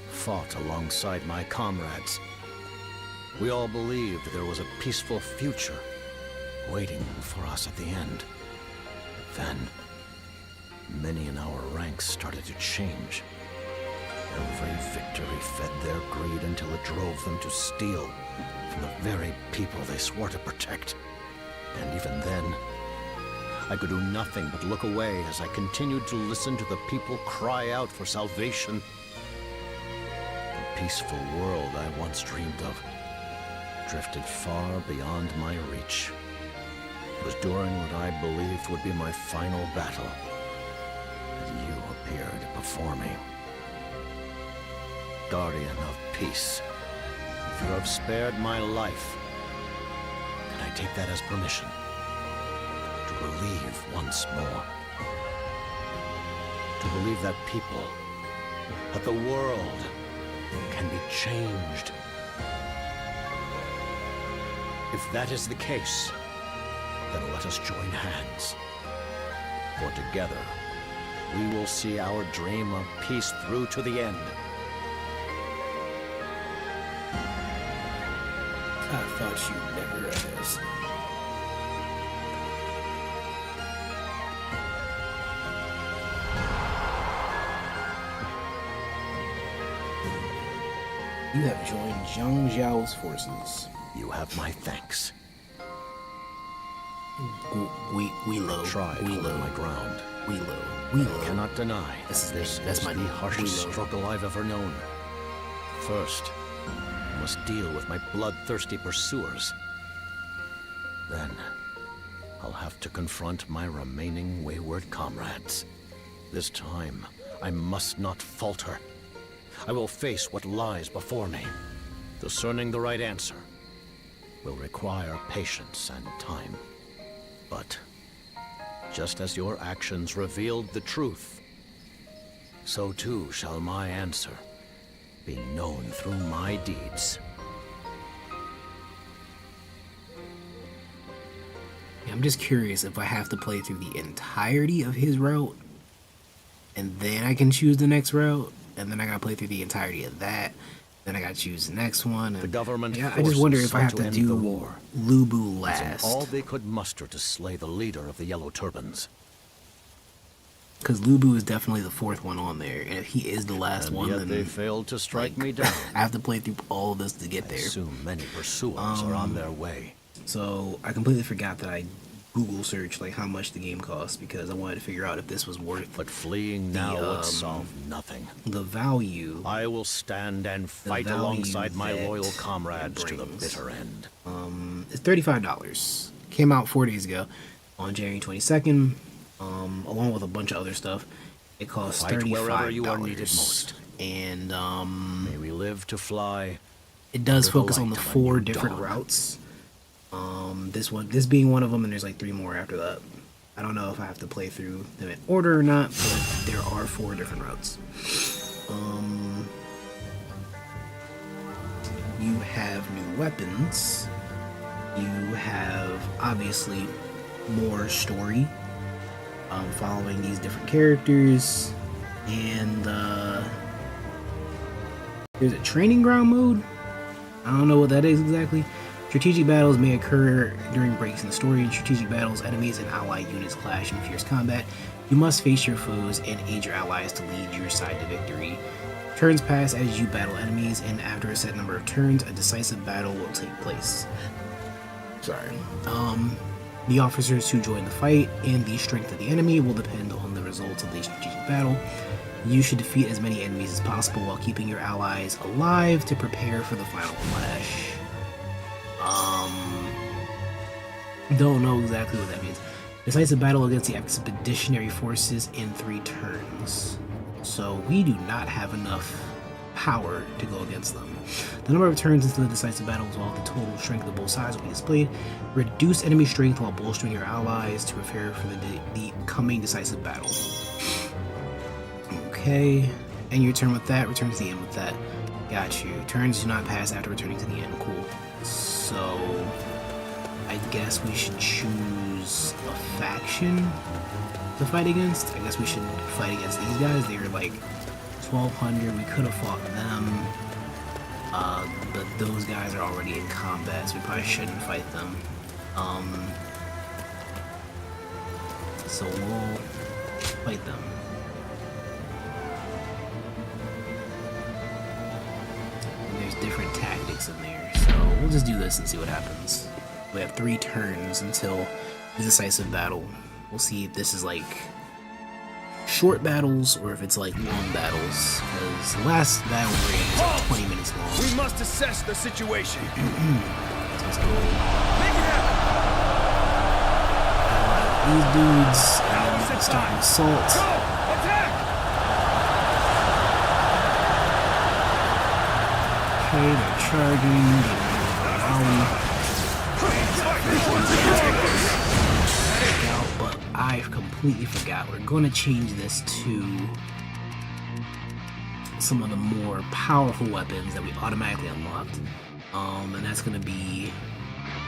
fought alongside my comrades. We all believed there was a peaceful future waiting for us at the end. Then, many in our ranks started to change. Every victory fed their greed until it drove them to steal from the very people they swore to protect. And even then, I could do nothing but look away as I continued to listen to the people cry out for salvation. The peaceful world I once dreamed of drifted far beyond my reach. It was during what I believed would be my final battle that you appeared before me. Guardian of Peace, if you have spared my life, can I take that as permission to believe once more? To believe that people, that the world can be changed. If that is the case, then let us join hands. For together, we will see our dream of peace through to the end. I thought you'd never ask. You have joined Zhang Zhao's forces. You have my thanks. We low. Tried We holding low. my ground. We low. We low. I cannot deny That's this that's is my the harshest Willow. struggle I've ever known. First, I must deal with my bloodthirsty pursuers. Then, I'll have to confront my remaining wayward comrades. This time, I must not falter. I will face what lies before me. Discerning the right answer will require patience and time. But just as your actions revealed the truth, so too shall my answer be known through my deeds. I'm just curious if I have to play through the entirety of his route, and then I can choose the next route, and then I gotta play through the entirety of that, then I gotta choose the next one. And The government yeah, I just wonder if I have to end do the war. Lubu It's last, all they could muster to slay the leader of the Yellow Turbans. because Lubu is definitely the fourth one on there, and if he is the last And one, yet then they failed to strike like, me down. I have to play through all of this to get I there. assume many pursuers are on their way. So I completely forgot that I Google searched like how much the game costs because I wanted to figure out if this was worth But fleeing now would solve nothing. the value. I will stand and fight value alongside my that loyal it comrades to the brings. bitter end. It's $35. Came out 4 days ago on January 22nd, along with a bunch of other stuff. It costs Fight $35. wherever you are needed most. And May we live to fly. it does under the focus on the light of a 4 new different dawn. routes. This being one of them, and there's like 3 more after that. I don't know if I have to play through them in order or not, but there are 4 different routes. You have new weapons. You have obviously more story, following these different characters, and there's a training ground mode. I don't know what that is exactly. Strategic battles may occur during breaks in the story. In strategic battles, enemies and allied units clash in fierce combat. You must face your foes and aid your allies to lead your side to victory. Turns pass as you battle enemies, and after a set number of turns, a decisive battle will take place. Sorry. The officers who join the fight and the strength of the enemy will depend on the results of the strategic battle. You should defeat as many enemies as possible while keeping your allies alive to prepare for the final clash. Don't know exactly what that means. Decisive battle against the expeditionary forces in 3 turns. So we do not have enough power to go against them. The number of turns into the decisive battle as well as the total strength of both sides will be displayed. Reduce enemy strength while bolstering your allies to prepare for the coming decisive battle. Okay. End your turn with that, return to the end with that. Got you. Turns do not pass after returning to the end. Cool. So I guess we should choose a faction to fight against. I guess we should fight against these guys. They were like 1200. We could have fought them. But those guys are already in combat, so we probably shouldn't fight them. So we'll fight them. And there's different tactics in there, so we'll just do this and see what happens. We have 3 turns until the decisive battle. We'll see if this is like short battles or if it's like long battles, because the last battle we're in is like 20 minutes long. We must assess the situation. So let's go. Make it happen. These dudes and start an assault. Go! Attack! Okay, they're charging, but I completely forgot. We're going to change this to some of the more powerful weapons that we automatically unlocked. And that's going to be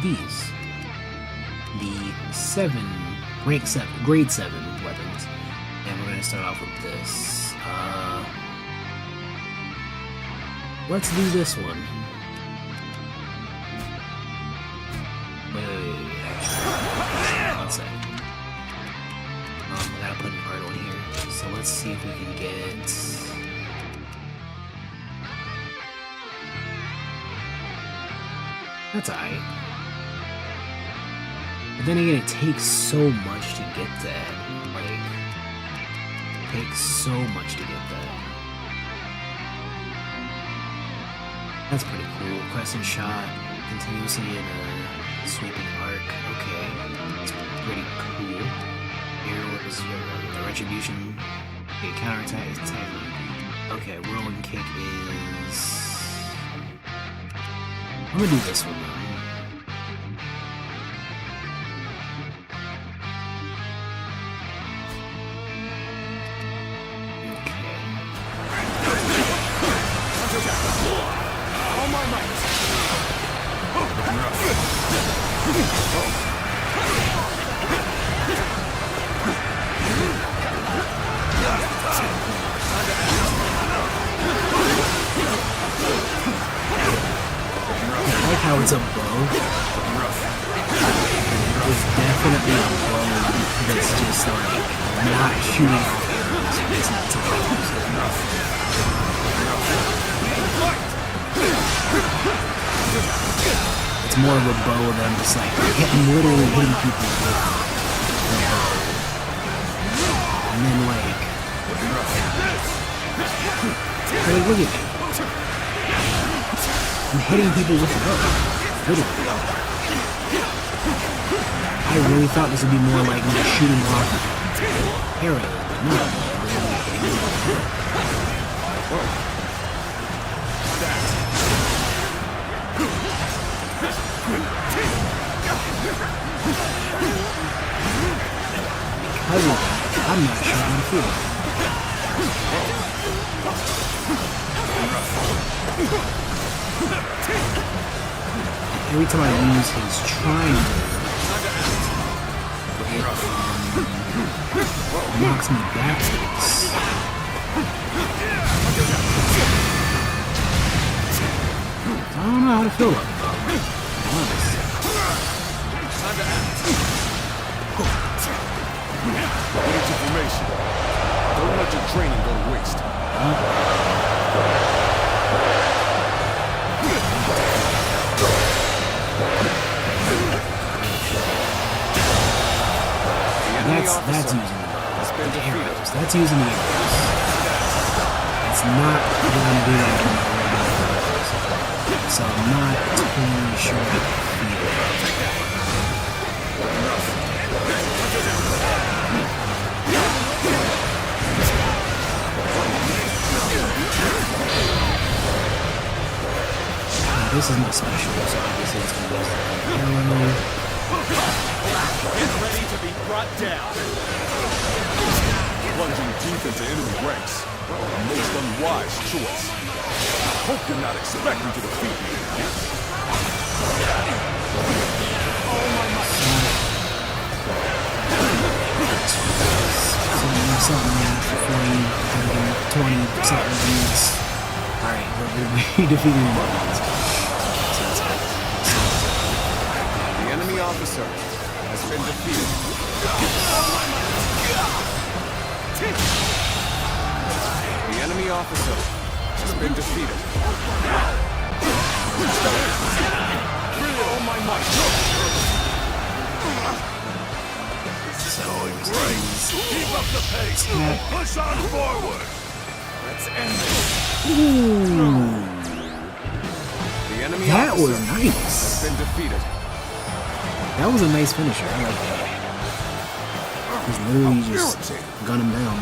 these. The grade 7 weapons. And we're going to start off with this. Let's do this one. Wait, actually. One sec. I gotta put an art on here. So let's see if we can get... That's alright. But then again, it takes so much to get that. Like, it takes so much to get that. That's pretty cool. Crescent shot, continuously in a sweeping arc. Okay, that's pretty cool. Here is the retribution. Okay, counterattack is attack. Okay, whirling kick is. I'm gonna do this one though. How it's a bow. It's definitely a bow that's just like not shooting off arrows. It's not It's more of a bow than just like literally hitting people with the bow. And then like, hey, look at me. I'm hitting people with the bow. Literally. I really thought this would be more like me shooting off arrows, but no. Because of that, I'm not sure how to feel. Every time I use his triangle, it knocks me backwards. I don't know how to feel about it, to be honest. Get information. Don't let your training go to waste. That's using the arrows. That's using the arrows. It's not what I'm doing with my arrows. So I'm not totally sure how to feel. This is my special, so obviously it's gonna be Get ready to be brought down. Plunging deep into enemy ranks. A most unwise choice. Hope you're not expecting to defeat me. Something for 40, 30, 20 something units. Alright, we're defeating the buttons. The enemy officer has been defeated. The enemy officer has been defeated. All my might. Keep up the pace. Push on forward. Let's end this. The enemy that was officer nice. has been defeated. That was a nice finisher. I like that. Just literally just gun him down.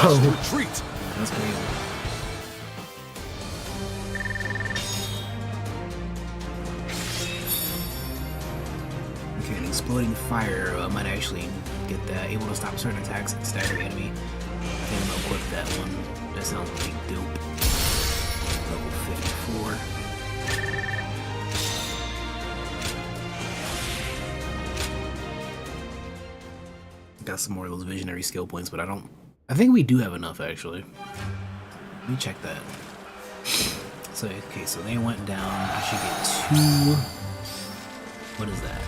Oh, retreat. That's crazy. Okay, an exploding fire might actually get that. Able to stop certain attacks and stagger the enemy. I think I'm gonna equip that one. That sounds pretty dope. Level 54. Got some more of those visionary skill points, but I think we do have enough actually. Let me check that. So, okay, so they went down. I should get 2. What is that?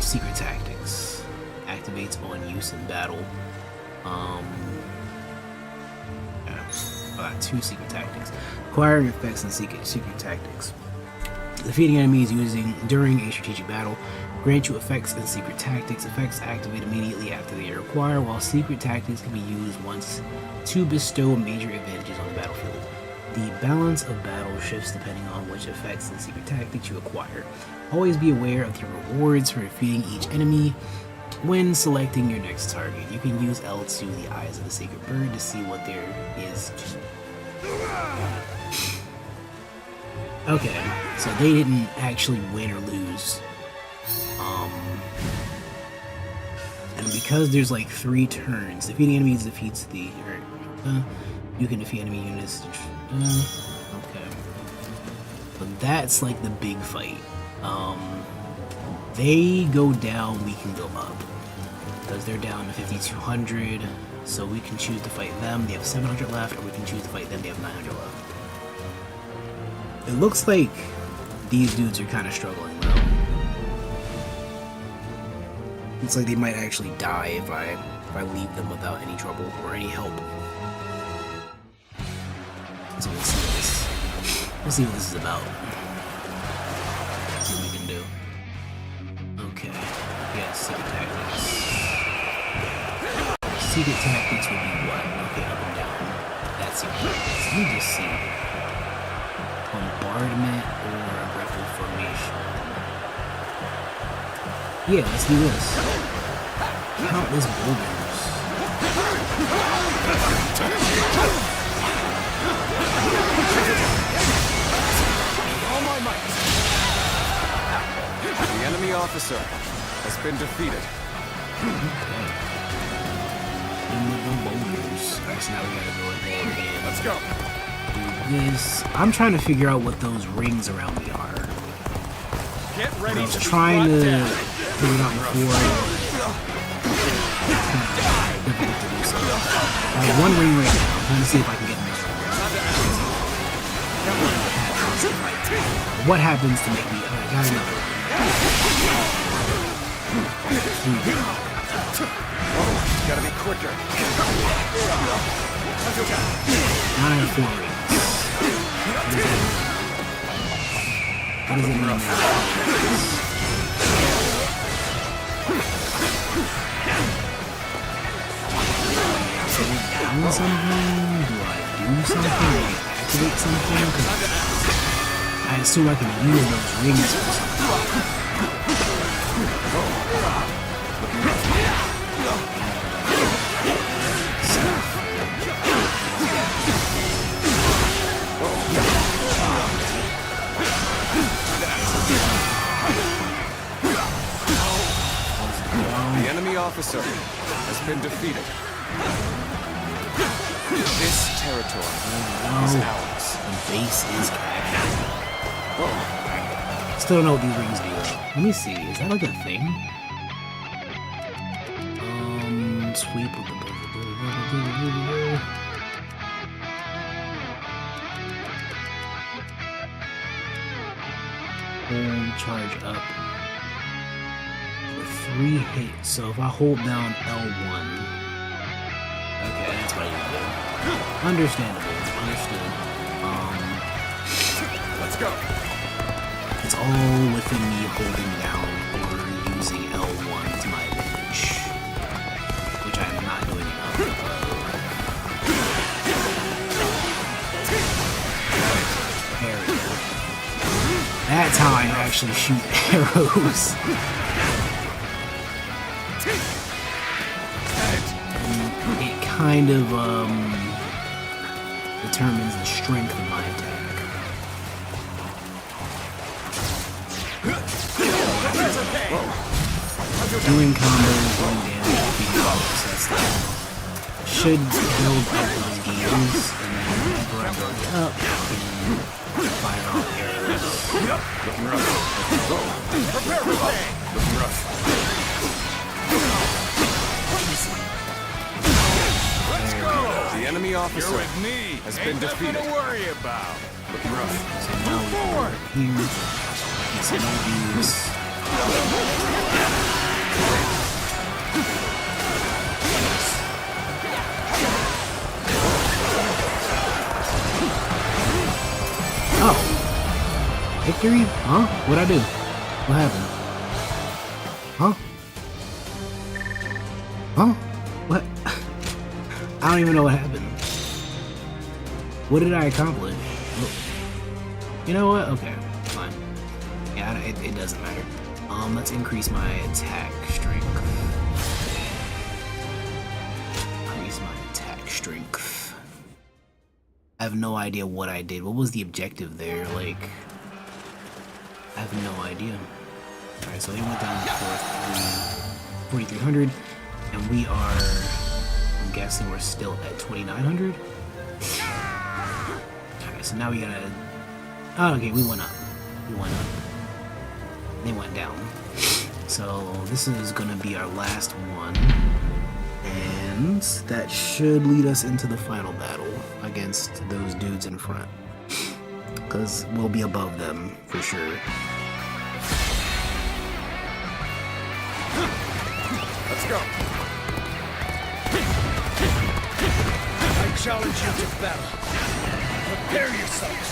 Secret tactics. Activates on use in battle. Yeah, I got 2 secret tactics. Acquiring effects and secret tactics. Defeating enemies using during a strategic battle. Grant you effects and secret tactics. Effects activate immediately after they are acquired, while secret tactics can be used once to bestow major advantages on the battlefield. The balance of battle shifts depending on which effects and secret tactics you acquire. Always be aware of the rewards for defeating each enemy when selecting your next target. You can use L2, the eyes of the sacred bird, to see what there is to. Okay, so they didn't actually win or lose. And because there's like 3 turns, defeating enemies defeats the. You can defeat enemy units. Okay. But that's like the big fight. They go down, we can go up. Because they're down to 5,200. So we can choose to fight them, they have 700 left, or we can choose to fight them, they have 900 left. It looks like these dudes are kind of struggling though. It's like they might actually die if I leave them without any trouble or any help. So we'll see what this is about. See what we can do. Okay. Yeah, secret tactics. Secret tactics would be what? Okay, up and down. That's secret tactics. Let me just see. Bombardment or aggressive formation. Yeah, let's do this. Countless boulders. All my might. The enemy officer has been defeated. Okay. The boulders. Alright, so now we gotta go ahead and Let's go. Do this. I'm trying to figure out what those rings around me are. Get ready I was to trying be to brought down. figure it out before. Difficult to do so. I have 1 ring right now. I'm trying to see if I can get another one. What happens to make me? I got another one. Gotta be quicker. Now I have 4 rings. What does it mean now? Down something? Do I do something? Do I activate something? I assume I can use those rings for something. The enemy officer has been defeated. This territory is ours. The base is captured. Still don't know what these rings do though. Let me see. Is that like a thing? Sweep with the hold charge up with 3 hits. So if I hold down L1, okay, that's what I need to do. Understandable. Understood. Let's go. It's all within me holding down or using L1 to my advantage, which I am not doing enough of. There we go. That's how I actually shoot arrows. It kind of determines the strength of my attack. Doing combos, doing damage, beating boss, that's like, should build up those gears, and then whenever I build it up, I can fire off arrows. Looking rough. Prepare for that. Looking rough. Let's go. The enemy officer You're with me. has been defeated. Nothing to worry about. Looking rough. So now we go here, get some more gears. Oh. Victory? Huh? What'd I do? What happened? Huh? Huh? What? I don't even know what happened. What did I accomplish? You know what? Okay, fine. Yeah, it doesn't matter. Let's increase my attack strength. Increase my attack strength. I have no idea what I did. What was the objective there? Like, I have no idea. Alright, so they went down to 4,300, and we are, I'm guessing we're still at 2,900? Alright, so now we gotta, oh, okay, we went up. We went up. They went down. So this is gonna be our last one, and that should lead us into the final battle against those dudes in front, because we'll be above them for sure. Let's go. I challenge you to battle. Prepare yourselves.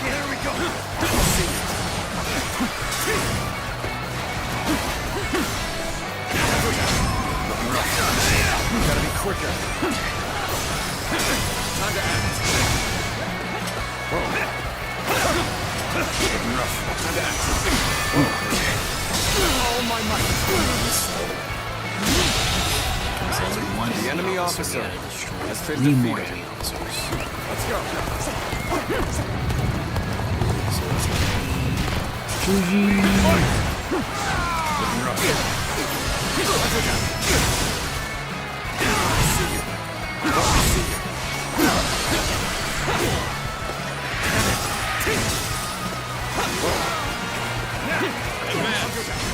Here we go. Gotta be quicker. Time to act. Looking rough. Time to act. All my might. The enemy officer has been defeated. Let's go. Looking rough.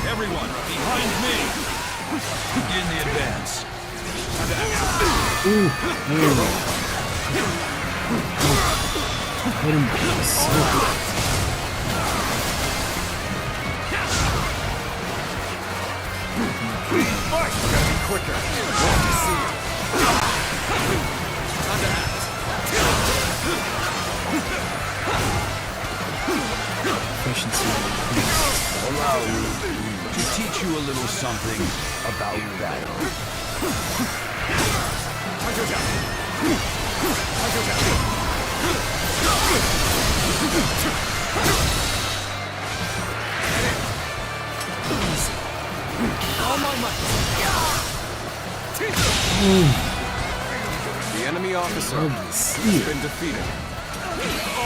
Everyone, behind me! In the advance. Ooh, there we go. Hit him so good. Gotta be quicker. Want to see you. Time to act. Efficiency. Allow me to teach you a little something about battle. All my might. The enemy officer has been defeated.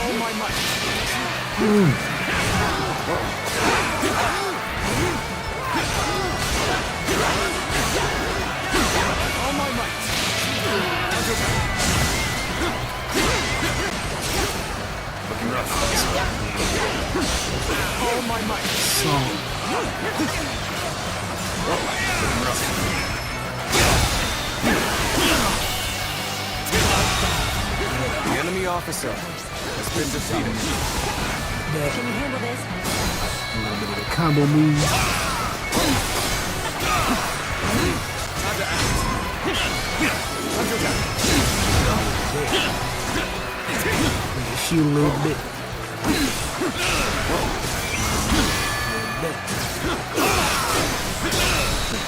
All my might. All my might. Looking rough. All my might. Looking rough. The enemy officer has been defeated. Can you handle this? A little bit of the combo move. Time to act. Shoot a little bit.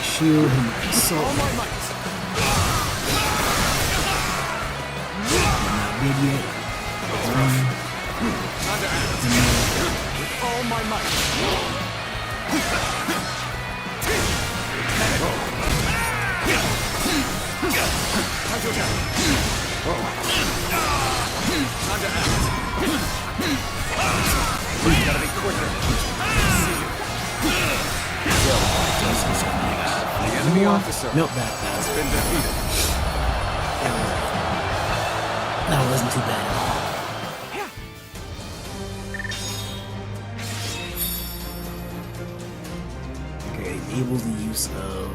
Shield and assault. All my might. Not dead yet. Time to act. All my might. Time to act. We gotta be quicker. The enemy officer Nope, that has been defeated. wasn't too bad at all. Okay, enables the use of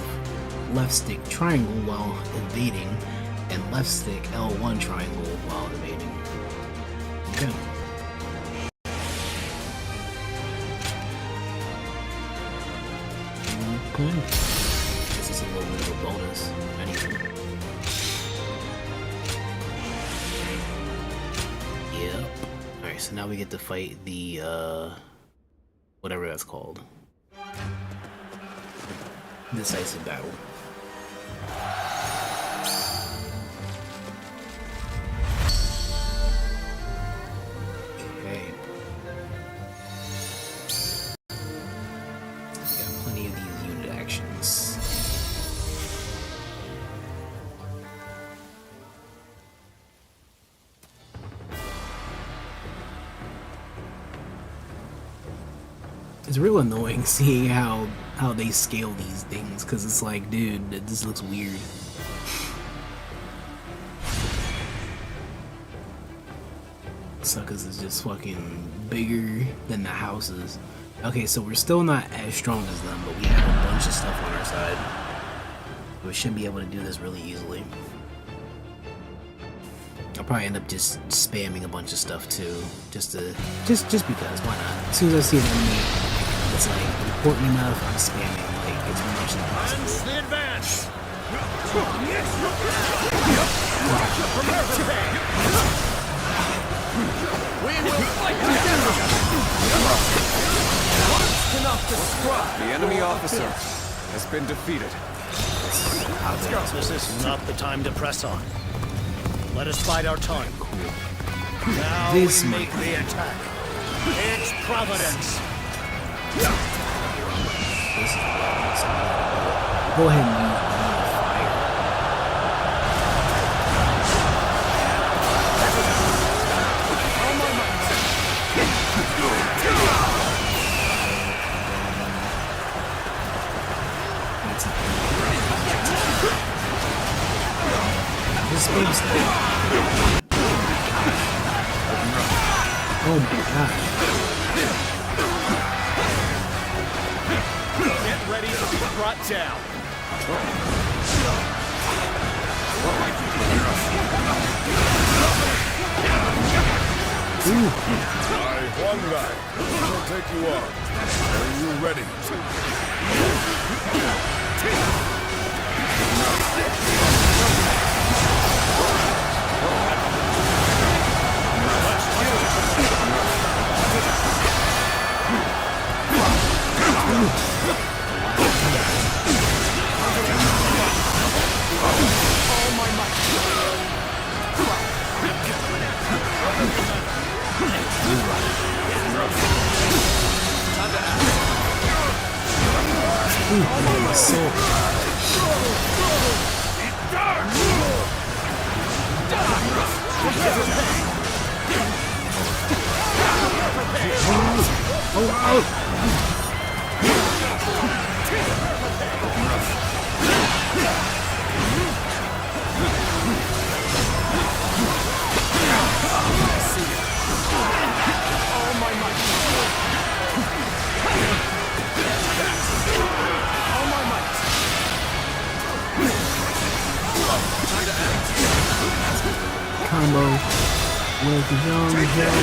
left stick triangle while invading, and left stick L1 triangle while invading. Okay. Okay. This is a little bit of a bonus. Anyway. Yep. Alright, so now we get to fight the, whatever that's called. Decisive battle. Okay. We got plenty of these unit actions. It's real annoying seeing how they scale these things, because it's like, dude, this looks weird. Suckers is just fucking bigger than the houses. Okay, so we're still not as strong as them, but we have a bunch of stuff on our side. We should be able to do this really easily. I'll probably end up just spamming a bunch of stuff too, just because, why not? As soon as I see an enemy, it's like important enough, I'm spamming like as much as possible. The advance. We will fight together. Once enough to scrap. The enemy officer has been defeated. Let's go. This is not the time to press on. Let us bide our time. Now This we may make the attack. It's Providence. This is go ahead and use fire. This space thing. Oh my gosh. Get ready to be brought down. One guy. We'll take you on. Are you ready? Combo with Young Joe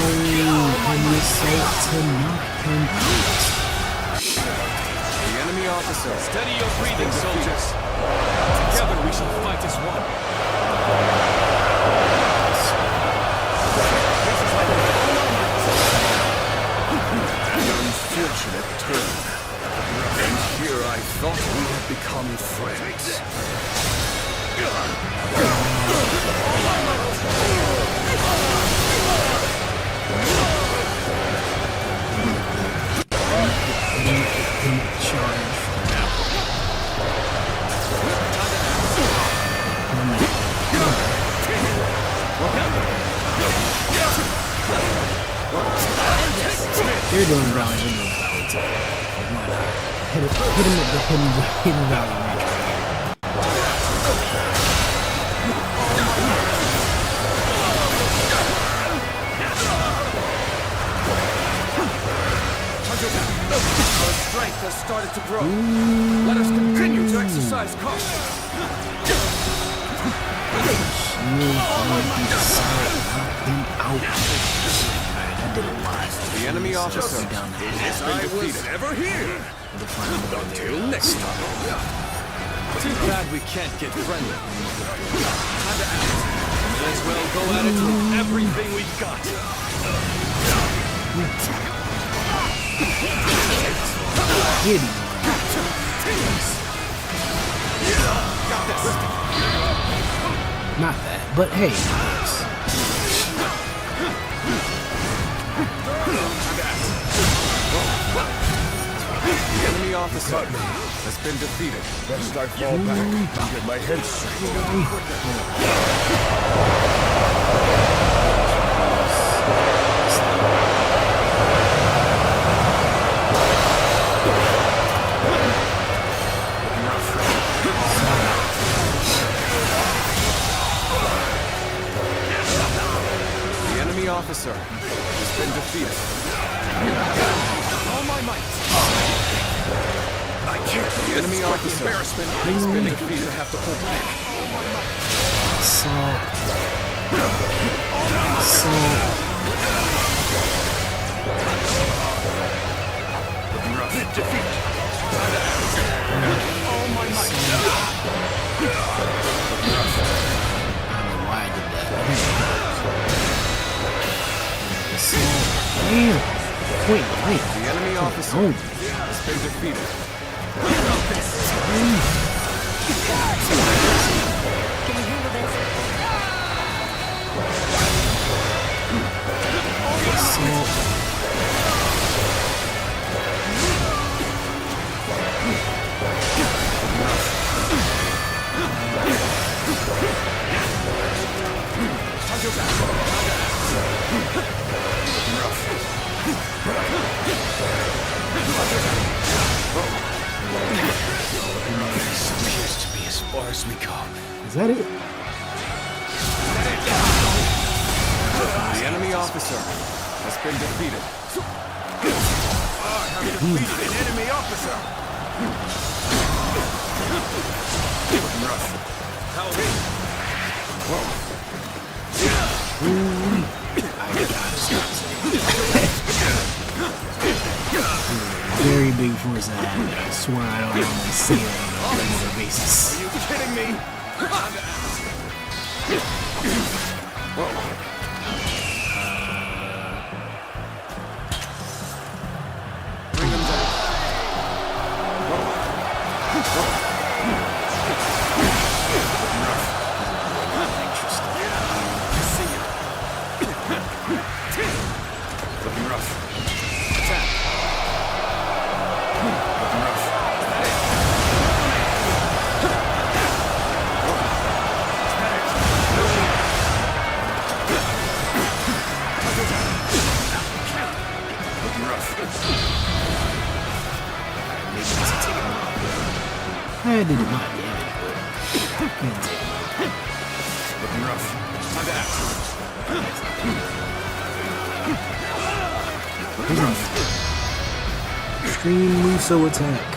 and the assault to knock him out. The enemy officer. Steady your breathing, soldiers. Together we shall fight as one. An unfortunate turn. And here I thought we had become friends. You're doing valley, you're doing valley too. Why not? Hit him at the hidden valley range. Our strength has started to grow. Let us continue to exercise caution. The enemy officer has been defeated. Never here. Until next time. Too bad we can't get friendly. May as well go at it with everything we've got. Not that, but hey, close. The enemy officer has been defeated. Best I fall back and get my head straight. The enemy officer has been defeated. All my might. I can't. The enemy officer has been defeated. To have to hold back. Looking rough. Defeat. All my might. I don't know why I did that. Damn. Wait. The enemy officer has been defeated. Can you handle this? This appears to be as far as we come. Is that it? The enemy officer has been defeated. I have defeated an enemy officer. Looking rough. How Very big force I have. I swear I don't normally see it on a regular basis. Are you kidding me? Bring them down. Looking rough. Attack. Looking rough. Looking rough. Maybe I should take him out. I did my damage, but I couldn't take him out. Looking rough. Time to act. Extreme Muso attack.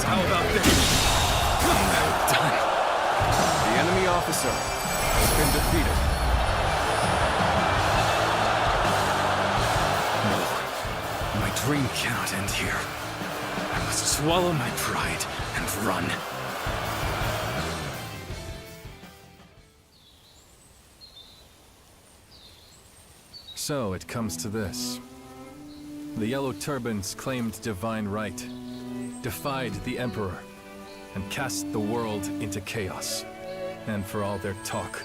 How about this? Done. The enemy officer has been defeated. No. My dream cannot end here. I must swallow my pride and run. So it comes to this. The Yellow Turbans claimed divine right, defied the Emperor, and cast the world into chaos. And for all their talk,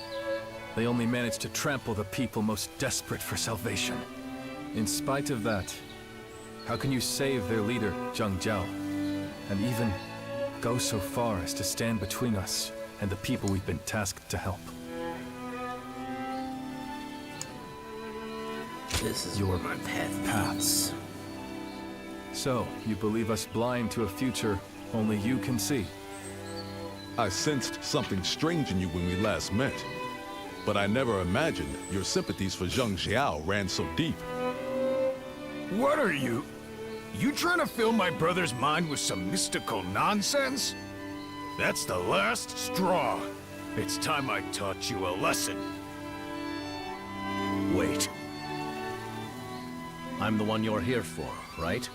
they only managed to trample the people most desperate for salvation. In spite of that, how can you save their leader, Zhang Jiao, and even go so far as to stand between us and the people we've been tasked to help? This is where my path paths. So, you believe us blind to a future only you can see? I sensed something strange in you when we last met, but I never imagined your sympathies for Zhang Jiao ran so deep. What are you? You trying to fill my brother's mind with some mystical nonsense? That's the last straw. It's time I taught you a lesson. Wait. I'm the one you're here for, right?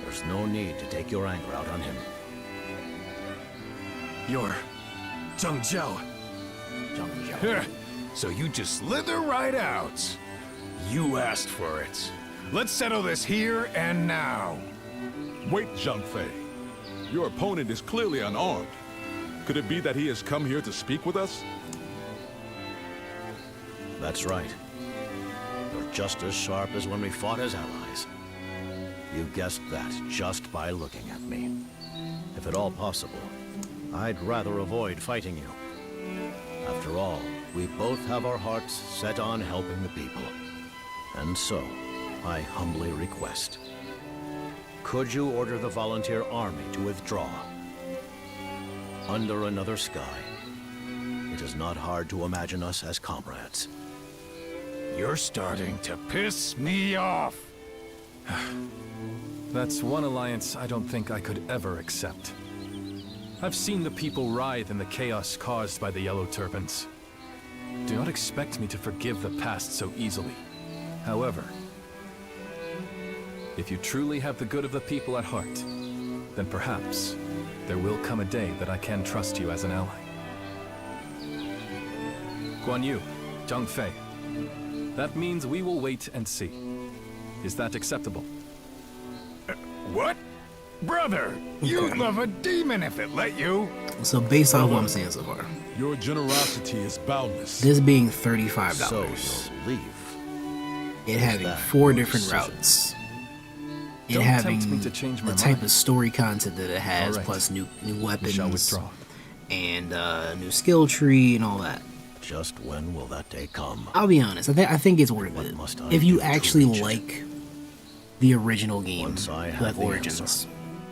There's no need to take your anger out on him. You're Zhang Jiao. So you just slither right out. You asked for it. Let's settle this here and now. Wait, Zhang Fei. Your opponent is clearly unarmed. Could it be that he has come here to speak with us? That's right. You're just as sharp as when we fought as allies. You guessed that just by looking at me. If at all possible, I'd rather avoid fighting you. After all, we both have our hearts set on helping the people. And so, I humbly request, could you order the volunteer army to withdraw? Under another sky, it is not hard to imagine us as comrades. You're starting to piss me off. That's one alliance I don't think I could ever accept. I've seen the people writhe in the chaos caused by the Yellow Turbans. Do not expect me to forgive the past so easily. However, if you truly have the good of the people at heart, then perhaps there will come a day that I can trust you as an ally. Guan Yu, Zhang Fei. That means we will wait and see. Is that acceptable? What? Brother, you'd love a demon if it let you. So based on what I'm saying so far, your generosity is boundless. This being $35. So you'll leave. It having 4 different routes. It having the type of story content that it has, plus new weapons, and new skill tree and all that. Just when will that day come? I'll be honest. I think it's worth it. If you actually like the original game, like Origins,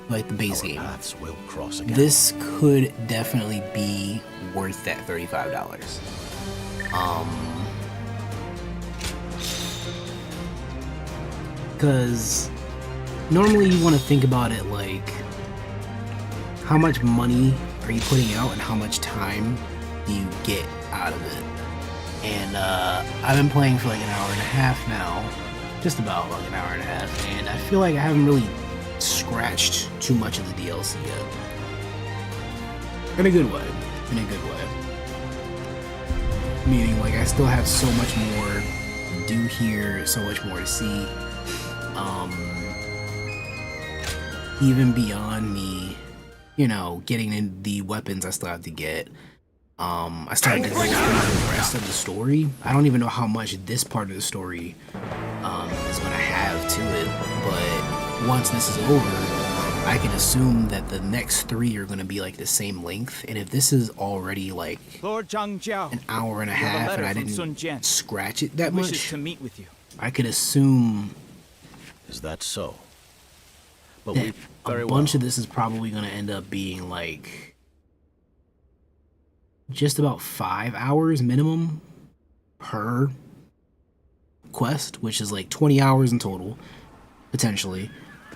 like the base game, will cross again. This could definitely be worth that $35. Because normally you want to think about it like, how much money are you putting out and how much time do you get out of it? And I've been playing for like an hour and a half now, just about like an hour and a half, and I feel like I haven't really scratched too much of the DLC yet. In a good way. In a good way. Meaning, like, I still have so much more to do here, so much more to see. Even beyond me, you know, getting in the weapons I still have to get. I started to go through the rest of the story. I don't even know how much this part of the story is going to have to it, but once this is over, I can assume that the next 3 are going to be like the same length, and if this is already like Lord Zhang Jiao, an hour and a you have a half, letter and I from Sun didn't Jian. scratch it that He wishes much, to meet with you. I could assume Is that so? But that very a bunch well. of this is probably going to end up being like just about 5 hours minimum per quest, which is like 20 hours in total, potentially.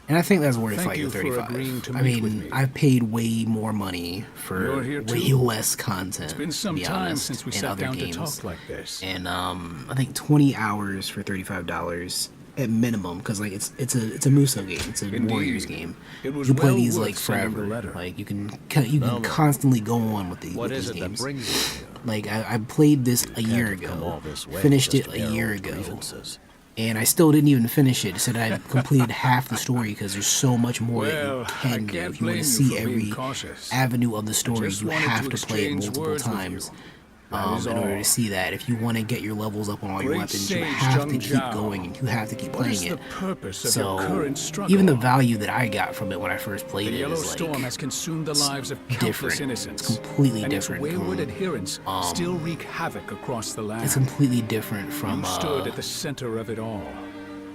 And I think that's worth Thank fighting you the for 35. agreeing to I meet with mean, me. I've paid way more money for You're here way too? less content. It's been some to be time honest, since we in sat other down games. to talk like this. And I think 20 hours for $35 at minimum, because like it's a Muso game, it's a Indeed. Warriors game. It was You play well these worth like sending the forever. letter. Like you can constantly go on with What these is it that games. brings you here? Like I played this a year Can't have come all ago, this way finished just it to a air year old ago, grievances. and I still didn't even finish it. It said I completed half the story because there's so much more Well, that I you can do. can't If you want blame to you see for being every cautious. avenue of the story, just you wanted have to to play it exchange multiple words with times. you. That is In order all. to see that, if you want to get your levels up on all your Great weapons, you sage have to Zhang keep Jiao. going and you have to keep What is playing the it. purpose of So your current struggle? even the value that I got from it when I first played The it yellow is storm like has consumed the lives of countless different. innocents. It's completely and different its wayward from, adherents still wreak havoc across the land. it's completely different from You stood at the center of it all.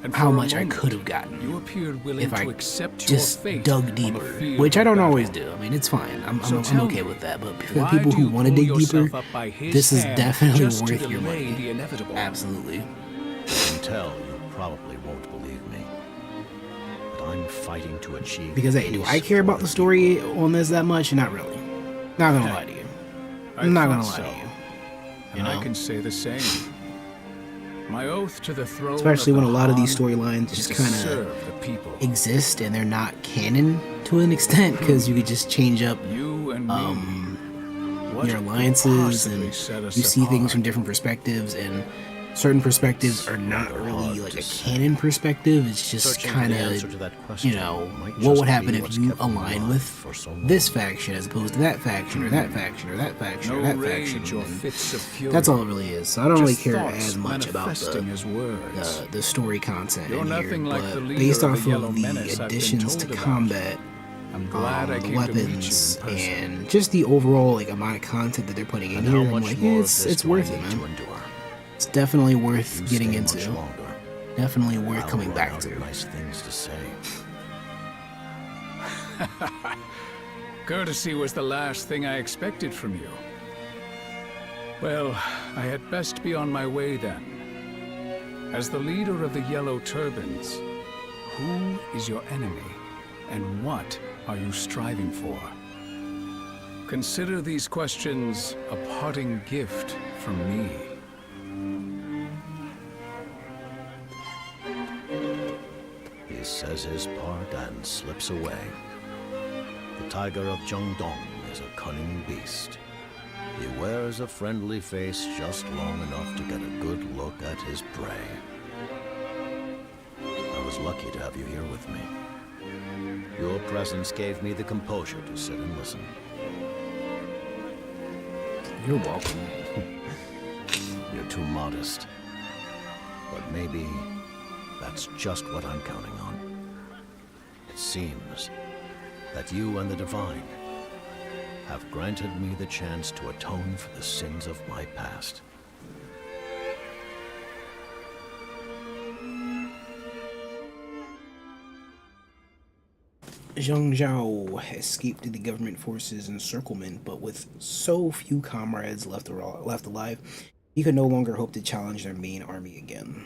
And how for a much I moment, could have gotten You appeared willing if I to accept just your fate dug on the deeper, field which I of don't battle. always do. I mean, it's fine. I'm tell okay me, with that. But for the why people do who you want to pull dig deeper, yourself up by his this is hand definitely just to worth your delay money. the inevitable? Absolutely. I can tell you probably won't believe me. But I'm fighting to achieve Because hey, do peace I care for about the story on this that much? Not really. Not gonna lie to you. I'm not gonna lie to you. And I can say the same. My oath to the throne. Especially when a lot of these Han storylines is just to kind serve of the people. exist and they're not canon to an extent because you could just change up You and me. What your could alliances possibly and set us you see things apart? from different perspectives, and certain perspectives are not really like a canon perspective. It's just Searching for kind the answer to of, that question you know, might what just would happen be if what's you kept me align alive with for so long. this faction as opposed to that faction or that faction or that faction No or that rage faction. or and fits of fury. that's all it really is. So I don't really Just care thoughts as much about manifesting as words. the story content You're in here, nothing like the but leader based of off the Yellow of the Menace I've been additions to told about. combat, I'm glad I the came to meet you in weapons, person. and just the overall like amount of content that they're putting in And here, how I'm much like, more yeah, of it's this do I worth it, need man. to endure? It's definitely worth You getting stay into. much longer. Definitely worth I'll coming run back out to. of nice things to say. Courtesy was the last thing I expected from you. Well, I had best be on my way then. As the leader of the Yellow Turbans, who is your enemy, and what are you striving for? Consider these questions a parting gift from me. He says his part and slips away. The tiger of Zhengdong is a cunning beast. He wears a friendly face just long enough to get a good look at his prey. I was lucky to have you here with me. Your presence gave me the composure to sit and listen. You're welcome. You're too modest. But maybe that's just what I'm counting on. It seems that you and the Divine have granted me the chance to atone for the sins of my past. Zhang Zhao escaped the government forces' encirclement, but with so few comrades left alive, he could no longer hope to challenge their main army again.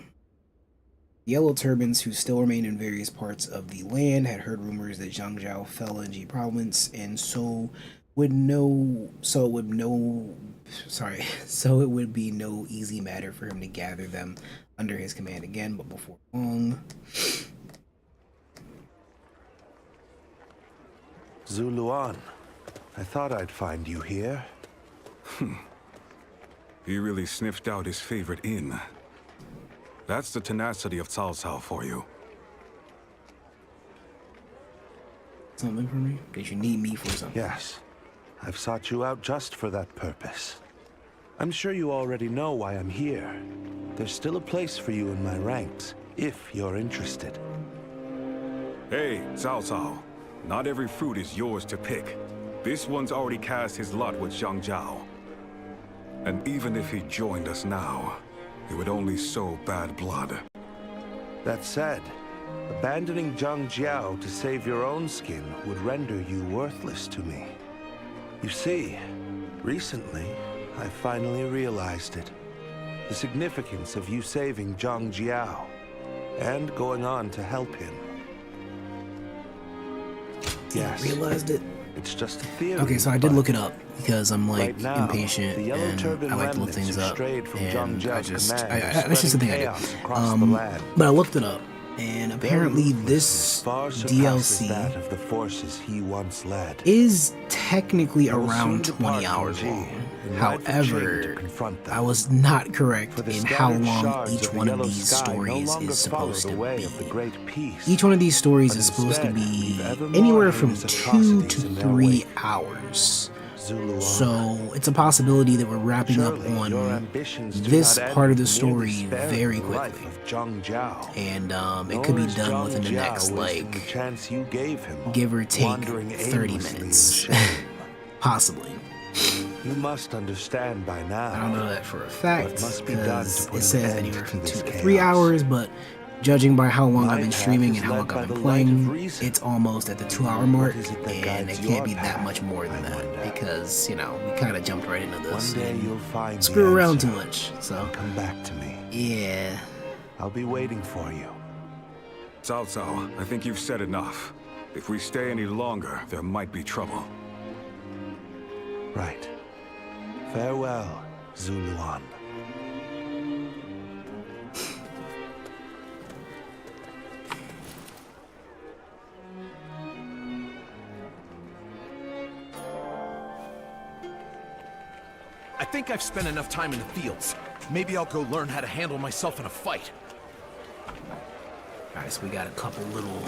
The Yellow Turbans, who still remained in various parts of the land, had heard rumors that Zhang Zhao fell in Ji province, and so it would be no easy matter for him to gather them under his command again. But before long, Zuluan, I thought I'd find you here. He really sniffed out his favorite inn. That's the tenacity of Cao Cao for you. something for me? Did you need me for something? Yes. I've sought you out just for that purpose. I'm sure you already know why I'm here. There's still a place for you in my ranks, if you're interested. Hey, Cao Cao. Not every fruit is yours to pick. This one's already cast his lot with Zhang Jiao. And even if he joined us now, it would only sow bad blood. That said, abandoning Zhang Jiao to save your own skin would render you worthless to me. You see, recently, I finally realized it. The significance of you saving Zhang Jiao, and going on to help him. Yes. Realized it. It's just a theory. Okay, so I did look it up because I'm like right now, impatient the Yellow and Turban I like to look remnants things who up. strayed from And Zhang I Jiao's just, command are that's just the thing I spreading did. chaos across the land. But I looked it up, and apparently this Far surpasses DLC that of the forces he once led. is technically I will soon around depart 20 hours from Ji, long. in ride for Jing to However, confront them. I was not correct For the in how scattered long shards each of the one of yellow these sky no stories longer is follow supposed the to way be. of the great peace. Each one of these stories But is supposed to instead, be leave ever more anywhere from heinous 2 atrocities to in their 3 wake. hours. Zuluan. So it's a possibility that we're wrapping up Surely your on ambitions do this not part end of the with merely story sparing very the life quickly. of Zhang Jiao. And it Nor could be is done Zhang within the Jiao next, wasting the like, chance you gave him, give or take wandering 30 aimlessly in minutes. shame. Possibly. You must understand by now. I don't know that for a fact, What must be done because to put it an says end anywhere to from 2 this to 3 chaos. hours, but judging by how long My I've been path streaming is and how led long by I've been the light of playing, reason. it's almost at the 2-hour mark, is it that and guides it your can't be that path, much more than I that, wonder? because, you know, we kind of jumped right into this. One day and you'll find the screw around answer. too much, so. Come back to me. Yeah. I'll be waiting for you. Cao Cao, I think you've said enough. If we stay any longer, there might be trouble. Right. Farewell, Zuluan. I think I've spent enough time in the fields. Maybe I'll go learn how to handle myself in a fight. Alright, so we got a couple little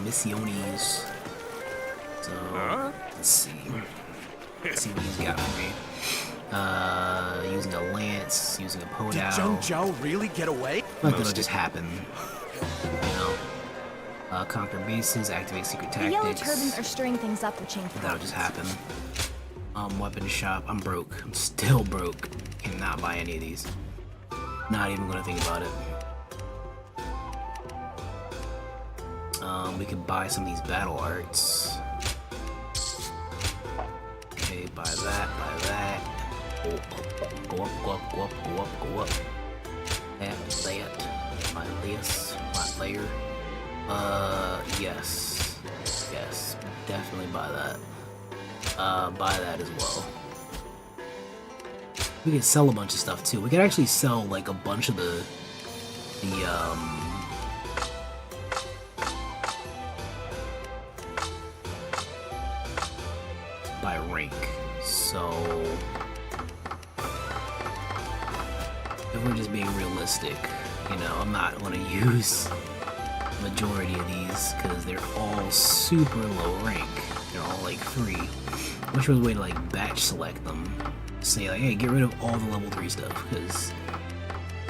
missiones. So, let's see. Let's see what he's got for me. Using a lance, using a podao. Did Zhang Jiao really get away? I thought it'll just happen. You know? Conquer bases, activate secret The yellow tactics. turbans are stirring things up with Qing That'll just province. happen. Weapon shop. I'm broke. I'm still broke. Cannot buy any of these. Not even gonna think about it. We could buy some of these battle arts. Okay, buy that, buy that. Go up, go up, go up, go up, go up, go up. That, buy this, buy layer. Yes. Yes, definitely buy that. Buy that as well. We can sell a bunch of stuff too. We can actually sell like a bunch of the by rank. So if we're just being realistic, you know, I'm not gonna use majority of these because they're all super low rank. They're all like 3. Which was a way to like batch select them. Say like, hey, get rid of all the level 3 stuff, because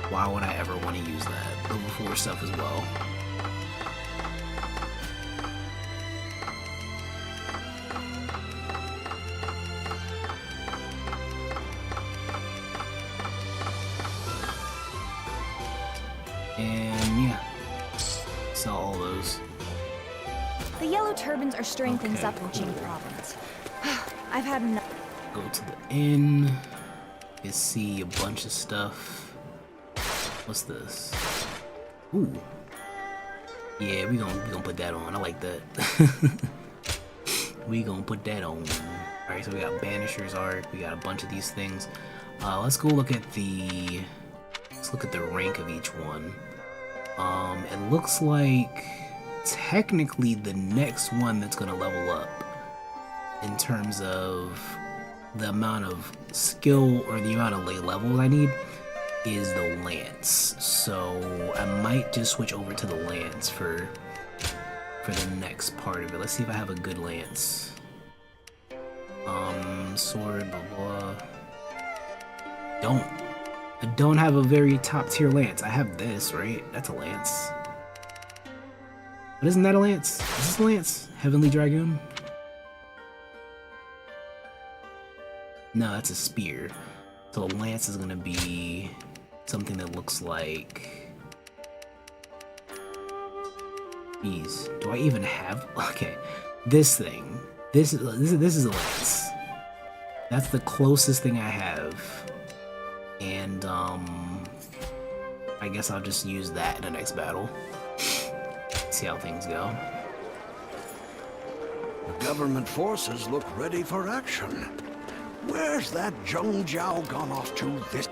why would I ever want to use that? Level 4 stuff as well. And yeah, sell all those. The yellow turbans are stirring things Okay, up in Qing province. I've had enough. Go to the inn. You see a bunch of stuff. What's this? Ooh. Yeah, we gonna put that on. I like that. We gonna put that on. Alright, so we got Banisher's Art. We got a bunch of these things. Let's go look at the... Let's look at the rank of each one. It looks like technically the next one that's gonna level up in terms of the amount of skill or the amount of levels I need is the lance. So I might just switch over to the lance for the next part of it. Let's see if I have a good lance. Sword, blah blah. I don't have a very top tier lance. I have this, right? That's a lance. But isn't that a lance? Is this a lance? Heavenly Dragoon? No, that's a spear. So a lance is gonna be something that looks like these. Do I even have? Okay, this thing. This is a lance. That's the closest thing I have, and I guess I'll just use that in the next battle. See how things go. The government forces look ready for action. Where's that Zheng Jiao gone off to this?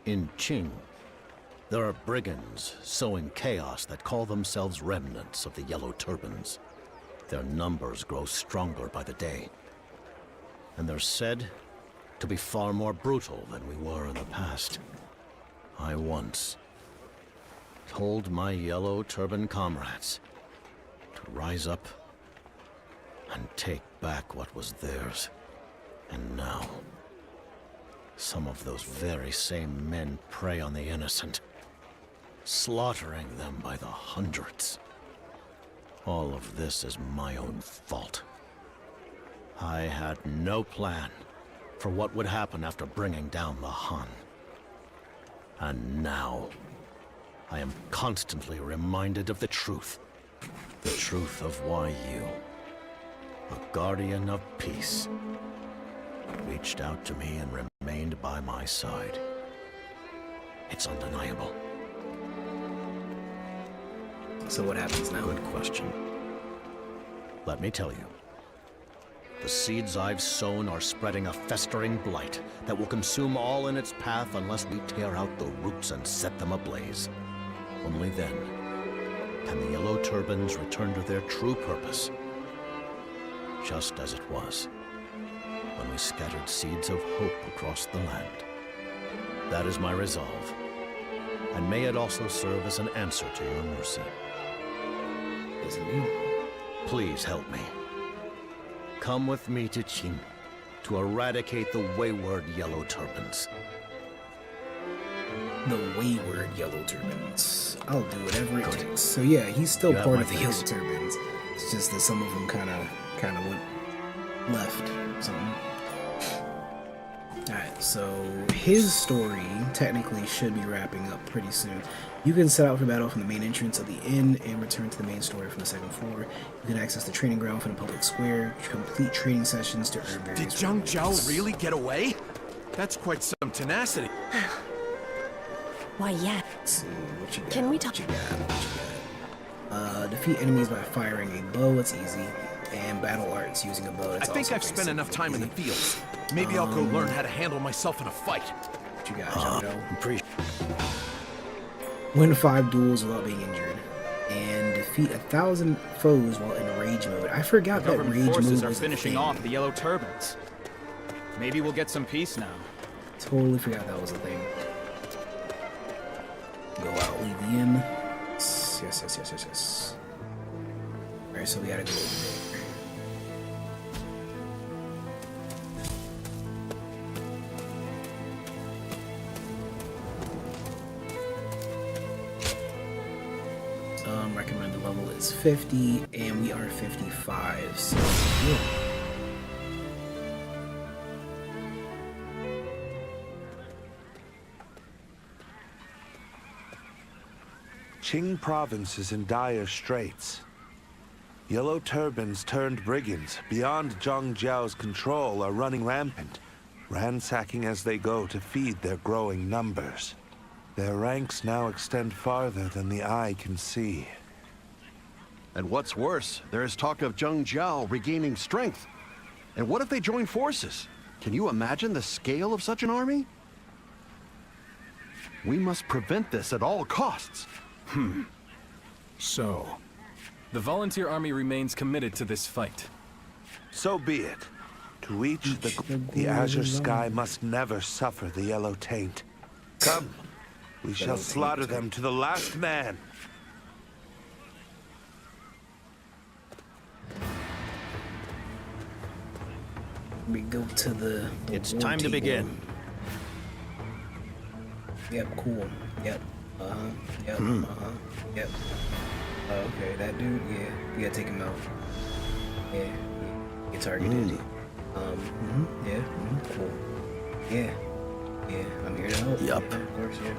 In Qing, there are brigands sowing chaos that call themselves remnants of the Yellow Turbans. Their numbers grow stronger by the day. And they're said to be far more brutal than we were in the past. I once told my Yellow Turban comrades to rise up and take back what was theirs. And now, some of those very same men prey on the innocent, slaughtering them by the hundreds. All of this is my own fault. I had no plan for what would happen after bringing down the Han. And now, I am constantly reminded of the truth. The truth of why you, a guardian of peace, reached out to me and remained by my side. It's undeniable. So what happens now? Good question. Let me tell you. The seeds I've sown are spreading a festering blight that will consume all in its path unless we tear out the roots and set them ablaze. Only then can the Yellow Turbans return to their true purpose, just as it was when we scattered seeds of hope across the land. That is my resolve, and may it also serve as an answer to your mercy. Please help me. Come with me to Qing to eradicate the wayward Yellow Turbans. The wayward Yellow Turbans. I'll do whatever it takes. So yeah, he's still part of the Yellow Turbans. It's just that some of them kind of went left or something. Alright, so his story technically should be wrapping up pretty soon. You can set out for battle from the main entrance of the inn and return to the main story from the second floor. You can access the training ground from the public square, complete training sessions to earn various Did Zheng Jiao really get away? That's quite some tenacity. Why, yeah. Let's see, what you got? Can we talk? What you got? Defeat enemies by firing a bow, it's easy. And battle arts using a bow, I think I've spent enough time in the fields. Maybe I'll go learn how to handle myself in a fight. What you got, Jojo? Win 5 duels without being injured. And defeat 1,000 foes while in rage mode. I forgot that rage mode forces are was finishing a thing. off the Yellow Turbans. Maybe we'll get some peace now. Totally forgot that was a thing. Go out, leave the inn. Yes. Alright, so we gotta go over there. Recommended level is 50, and we are 55, so yeah. Qing province is in dire straits. Yellow Turbans turned brigands beyond Zheng Jiao's control are running rampant, ransacking as they go to feed their growing numbers. Their ranks now extend farther than the eye can see. And what's worse, there is talk of Zheng Jiao regaining strength. And what if they join forces? Can you imagine the scale of such an army? We must prevent this at all costs. So, the volunteer army remains committed to this fight. So be it. To reach the azure sky must never suffer the yellow taint. Come, we shall slaughter them to the last man. We go to the It's time to begin. Yep, cool. Yep. Yep. Yep. Okay, that dude, yeah. You gotta take him out. Yeah. Get targeted. Yeah. Cool. Yeah. Yeah, I'm here to help. Yup. Yeah, of course, yeah.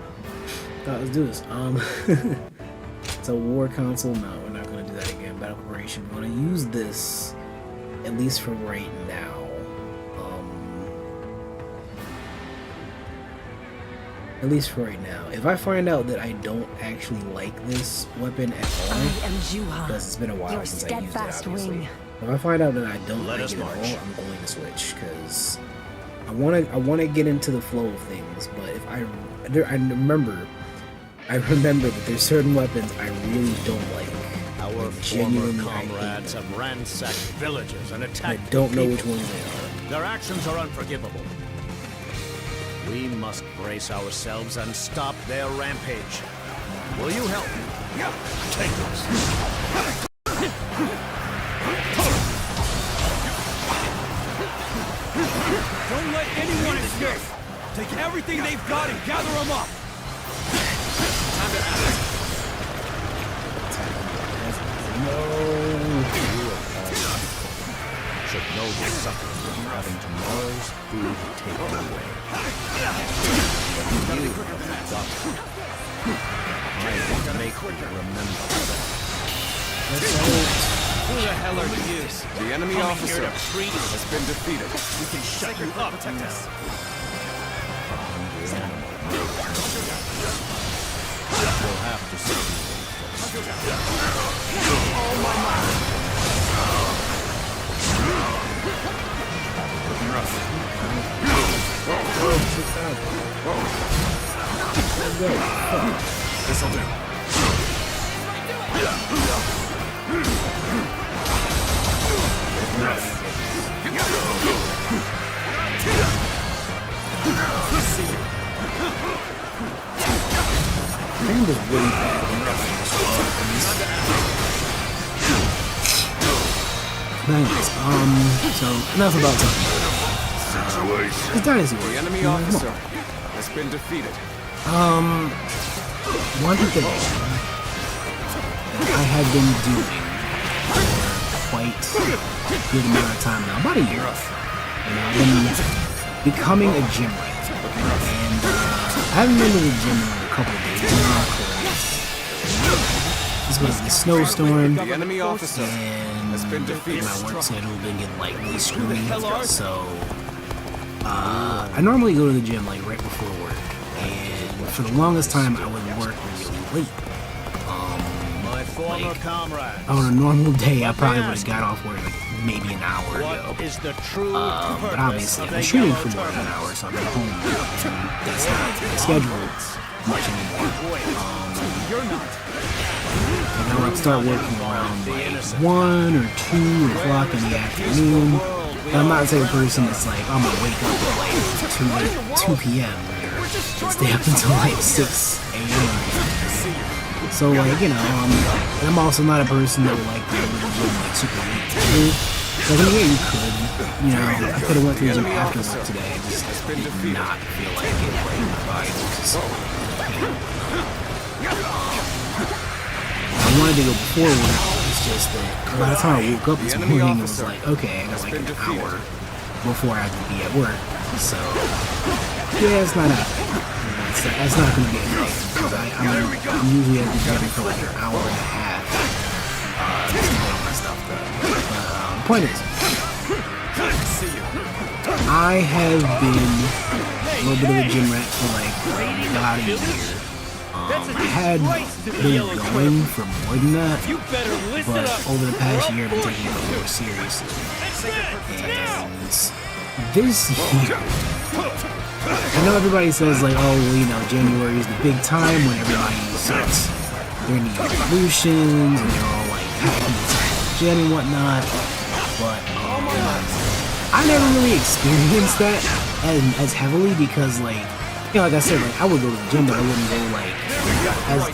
Let's do this. So war console, no, we're not gonna do that again. Battle preparation. We're gonna use this at least for right now. At least for right now. If I find out that I don't actually like this weapon at all, I am Juha, because it's been a while your since I used it, steadfast obviously. wing. If I find out that I don't Let like us it at all, march. I'm going to switch because I want to get into the flow of things. But if I remember that there's certain weapons I really don't like. Our Like, former genuinely, I hate comrades them. have ransacked villages and I attacked don't know which people. ones they are. Their actions are unforgivable. We must brace ourselves and stop their rampage. Will you help me? Yeah. Take this. Don't let anyone escape! Take everything they've got and gather them up! Time to act. Should know the suffering from having tomorrow's food taken away. But you have forgotten. I will make you remember. Who the hell are you? The enemy Coming officer here to treat us. has been defeated. We can shut you up, protect us. You'll have to see. Looking rough. This'll do. Hand is really bad. Anyways, so enough about talking. It's Dynasty Warriors. The enemy officer has been defeated. One thing that I have been doing for quite a good amount of time now, about a year. And I've been becoming a gym rat. And I haven't been to the gym in a couple of days now because this was the snowstorm. The enemy officer has been defeated. My work schedule been getting like really screwy. So I normally go to the gym like right before work. And for the longest time I would work really late. My former Like, comrades. on a normal day, I probably would have got off work like maybe an hour ago. What is the true But obviously, I've been shooting for more than an hour, so I'm at home. And that's not scheduled much anymore. And I would start working around like 1 or 2 o'clock in the afternoon. And I'm not the type of person that's like, I'm gonna wake up at like 2 p.m. or stay up until like 6 a.m. So like, you know, and I'm also not a person that would like to go to the gym like super late too. So I mean, yeah, you could, you know, I could have went to the gym after work today. I just did not feel like it. Like my body was just so pain. I wanted to go before work. It's just that by the time I woke up this morning, it was like, okay, I got like an hour before I have to be at work. So yeah, it's not happening. That's not going to be enough because I'm usually at the gym for like an hour and a half just to get all my stuff done. But the point is, I have been a little bit of a gym rat for like about a year. I had been going for more than that, but over the past year I've been taking it a little more seriously. And this year, I know everybody says like, oh, well, you know, January is the big time when everybody starts their new resolutions and they're all like happy to the gym and whatnot. But I never really experienced that as heavily because, like, you know, like I said, like I would go to the gym, but I wouldn't go like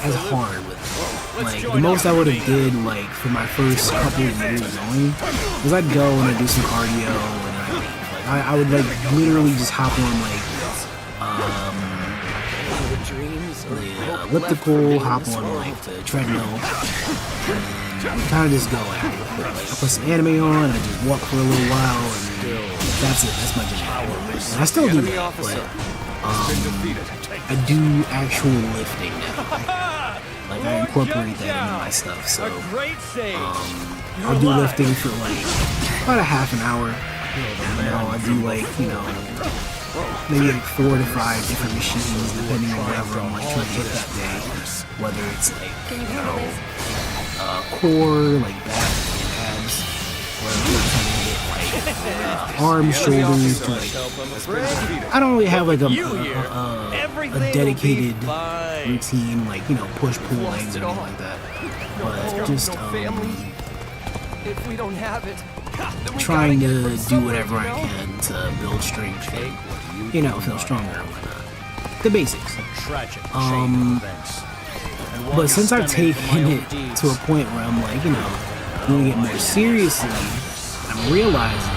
as hard with it. Like the most I would have did like for my first couple of years going was I'd go and I'd do some cardio and I'd leave. Like I would like literally just hop on like elliptical, hop on like the treadmill, and kind of just go at it. Like, I put some anime on, I just walk for a little while, and that's it. That's my gym. And I still do that, but I do actual lifting now. Like I incorporate that into my stuff. So I'll do lifting for like about a half an hour. You know, I do like, you know, maybe like 4 to 5 different machines depending on whatever I'm like trying to hit that day. Whether it's like, you know, core, like back and abs, or I'm trying to hit like arms, shoulders, to like, I don't really have like a dedicated routine, like, you know, push, pull legs or anything like that. But just if we don't have it, trying to do whatever I can to build strength and, you know, feel stronger and whatnot. The basics. But since I've taken it to a point where I'm like, you know, doing it more seriously, I'm realizing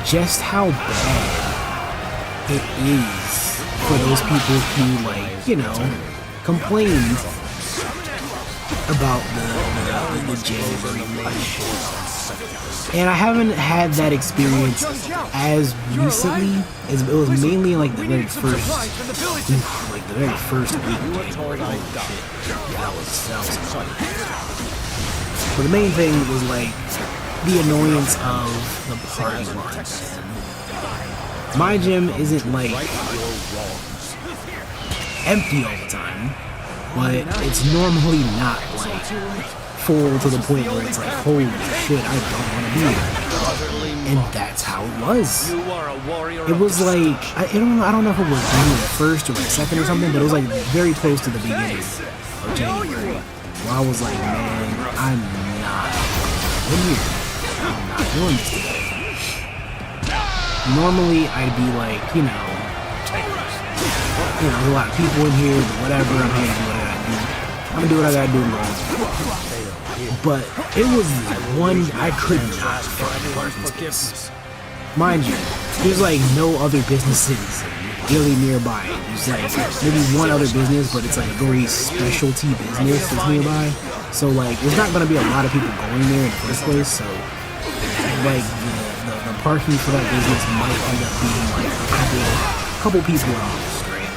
just how bad it is for those people who, like, you know, complain about the January rush. And I haven't had that experience as recently. It was mainly like the very first week of January. Holy shit, that was annoying. But the main thing was like the annoyance of the party runs. My gym isn't like empty all the time, but it's normally not like full to the point where it's like, holy shit, I don't want to be here. And that's how it was. It was like, I don't know if it was January 1st or like 2nd or something, but it was like very close to the beginning of January, where I was like, man, I'm not in here. I'm not doing this today. Normally I'd be like, you know, there's a lot of people in here, but whatever, I'm here to do what I gotta do. I'm gonna do what I gotta do, bro. But it was one, I could not find parking space. Mind you, there's like no other businesses really nearby. There's like maybe one other business, but it's like a very specialty business that's nearby. So like, there's not gonna be a lot of people going there in the first place. So like the parking for that business might end up being like a couple people in the street.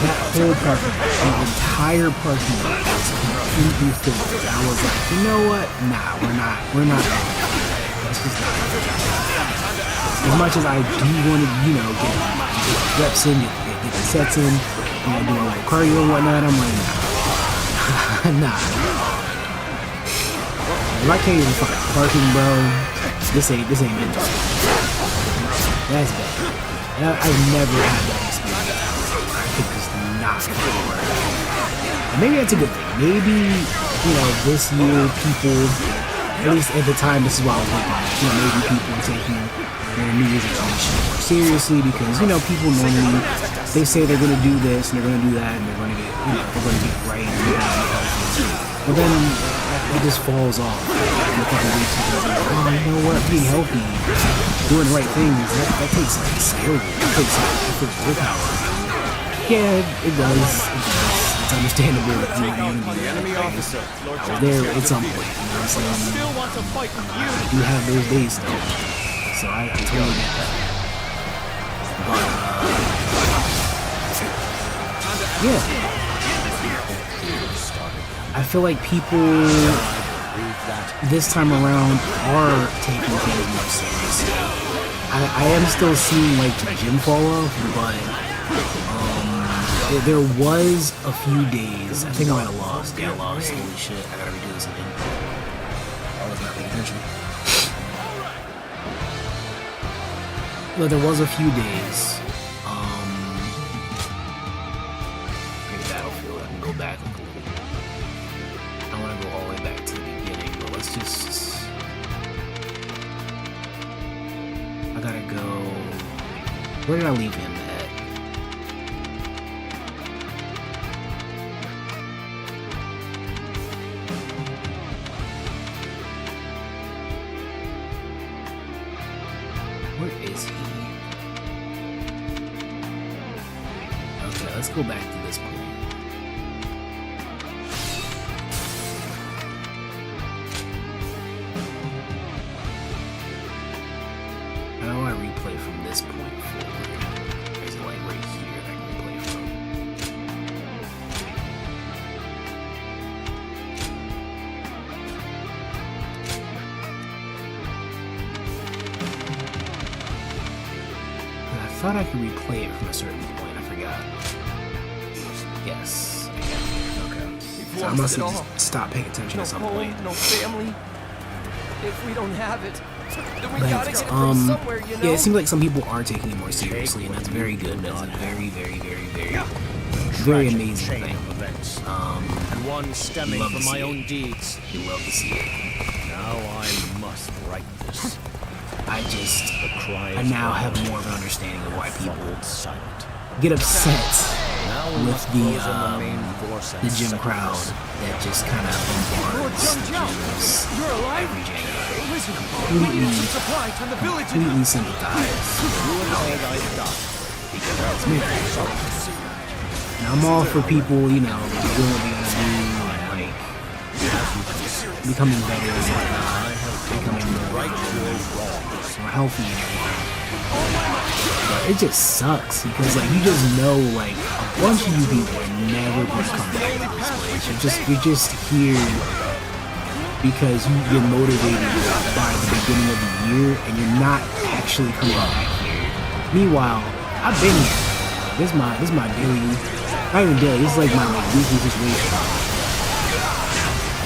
That whole parking lot, the entire parking lot was completely filled. I was like, you know what? Nah, we're not. That's just not. As much as I do want to, you know, get reps in, get the sets in, you know, do a little cardio and whatnot, I'm like, nah. If I can't even find parking, bro, this ain't meant to be. That's bad. And I've never had that experience. I could just not find parking. And maybe that's a good thing. Maybe, you know, this year people, at least at the time, this is why I was looking at, you know, maybe people are taking their New Year's resolution more seriously because, you know, people normally, they say they're going to do this and they're going to do that and they're going to get, you know, they're going to get right and they're going to get healthy. But then it just falls off in a couple weeks because like, oh, you know what, being healthy, doing the right things, that takes like skill, that takes like effort, willpower. Yeah, it does. It's understandable that you want to be there. I was there at some point, you know what I'm saying? I do have those days though, so I totally get that. But, yeah. I feel like people this time around are taking things more seriously. I am still seeing like the gym fall off, but there was a few days, I think I might have lost. Yeah, I lost. Holy shit, I gotta redo this again. I was not paying attention. But there was a few days. Maybe Battlefield, I can go back a little bit. I don't want to go all the way back to the beginning, but let's just... I gotta go... Where did I leave him at? Where is he? Okay, let's go back to this point. How do I replay from this point forward? Is it like right here that I can replay from? I thought I could replay it from a certain point. I forgot. Yes. Okay. So I must have just stopped paying attention No at some home, point. no family. If we don't have it, then we gotta get it But, from somewhere, you know? yeah, it seems like some people are taking it more seriously, and that's very good. That's a very, very, very, very, very amazing thing. And one stemming love from to my see own it. deeds. You love to see it. Now I must right this. I cry now have more of an understanding of why people get upset with the gym crowd that just kind of bombards gyms every January. Completely sympathize. It's me. Now I'm all for people, you know, doing what they gotta do, and like becoming better and whatnot, becoming more healthy and everything. But it just sucks because like you just know like a bunch of you people are never gonna come back to this place. You're just here because you're motivated by the beginning of the year and you're not actually coming back here. Meanwhile, I've been here. This is my daily, not even daily, this is like my weekly situation.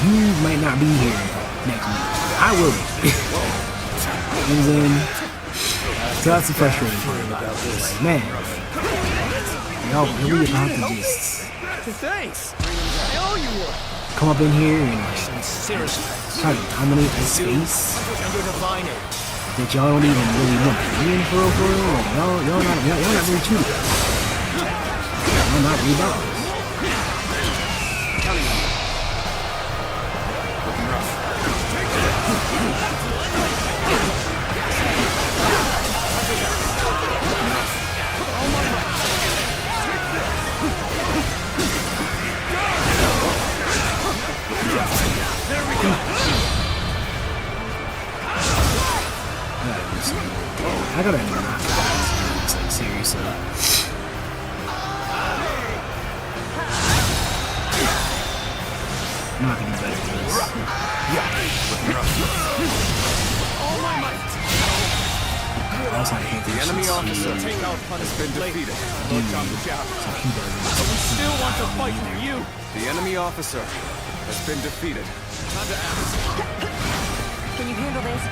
You might not be here next week. I will be. You know what I'm saying? So that's the frustrating part about it. It's like, man, y'all really about to just Thanks. I owe you one. come up in here and like try to dominate this space that y'all don't even really want to be in for real. Like y'all not really true to us. Y'all not really about us. I gotta not it's like seriously. I'm not gonna do better than this. Also, I hate The enemy officer has been defeated. But we still want to fight for you. The enemy officer has been defeated. Time to ask. Can you handle this?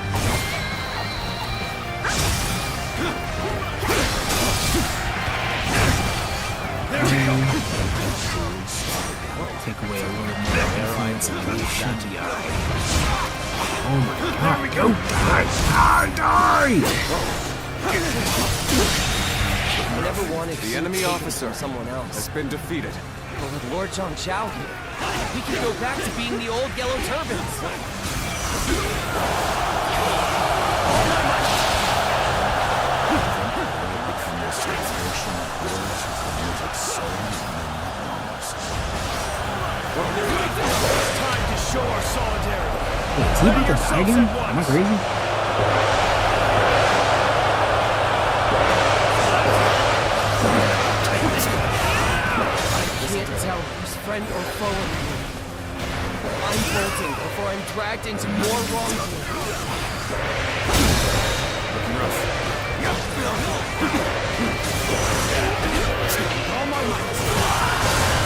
Take away a little more influence and you should be alright. Oh my god, go die! I never wanted The enemy officer someone else. has been defeated. But with Lord Zhongzhao here, we can go back to being the old Yellow Turbans. It's time to show our solidarity. Wait, is he about to die again? Am I crazy? I can't tell who's friend or foe anymore. I'm bolting before I'm dragged into more wrongdoing. All my might.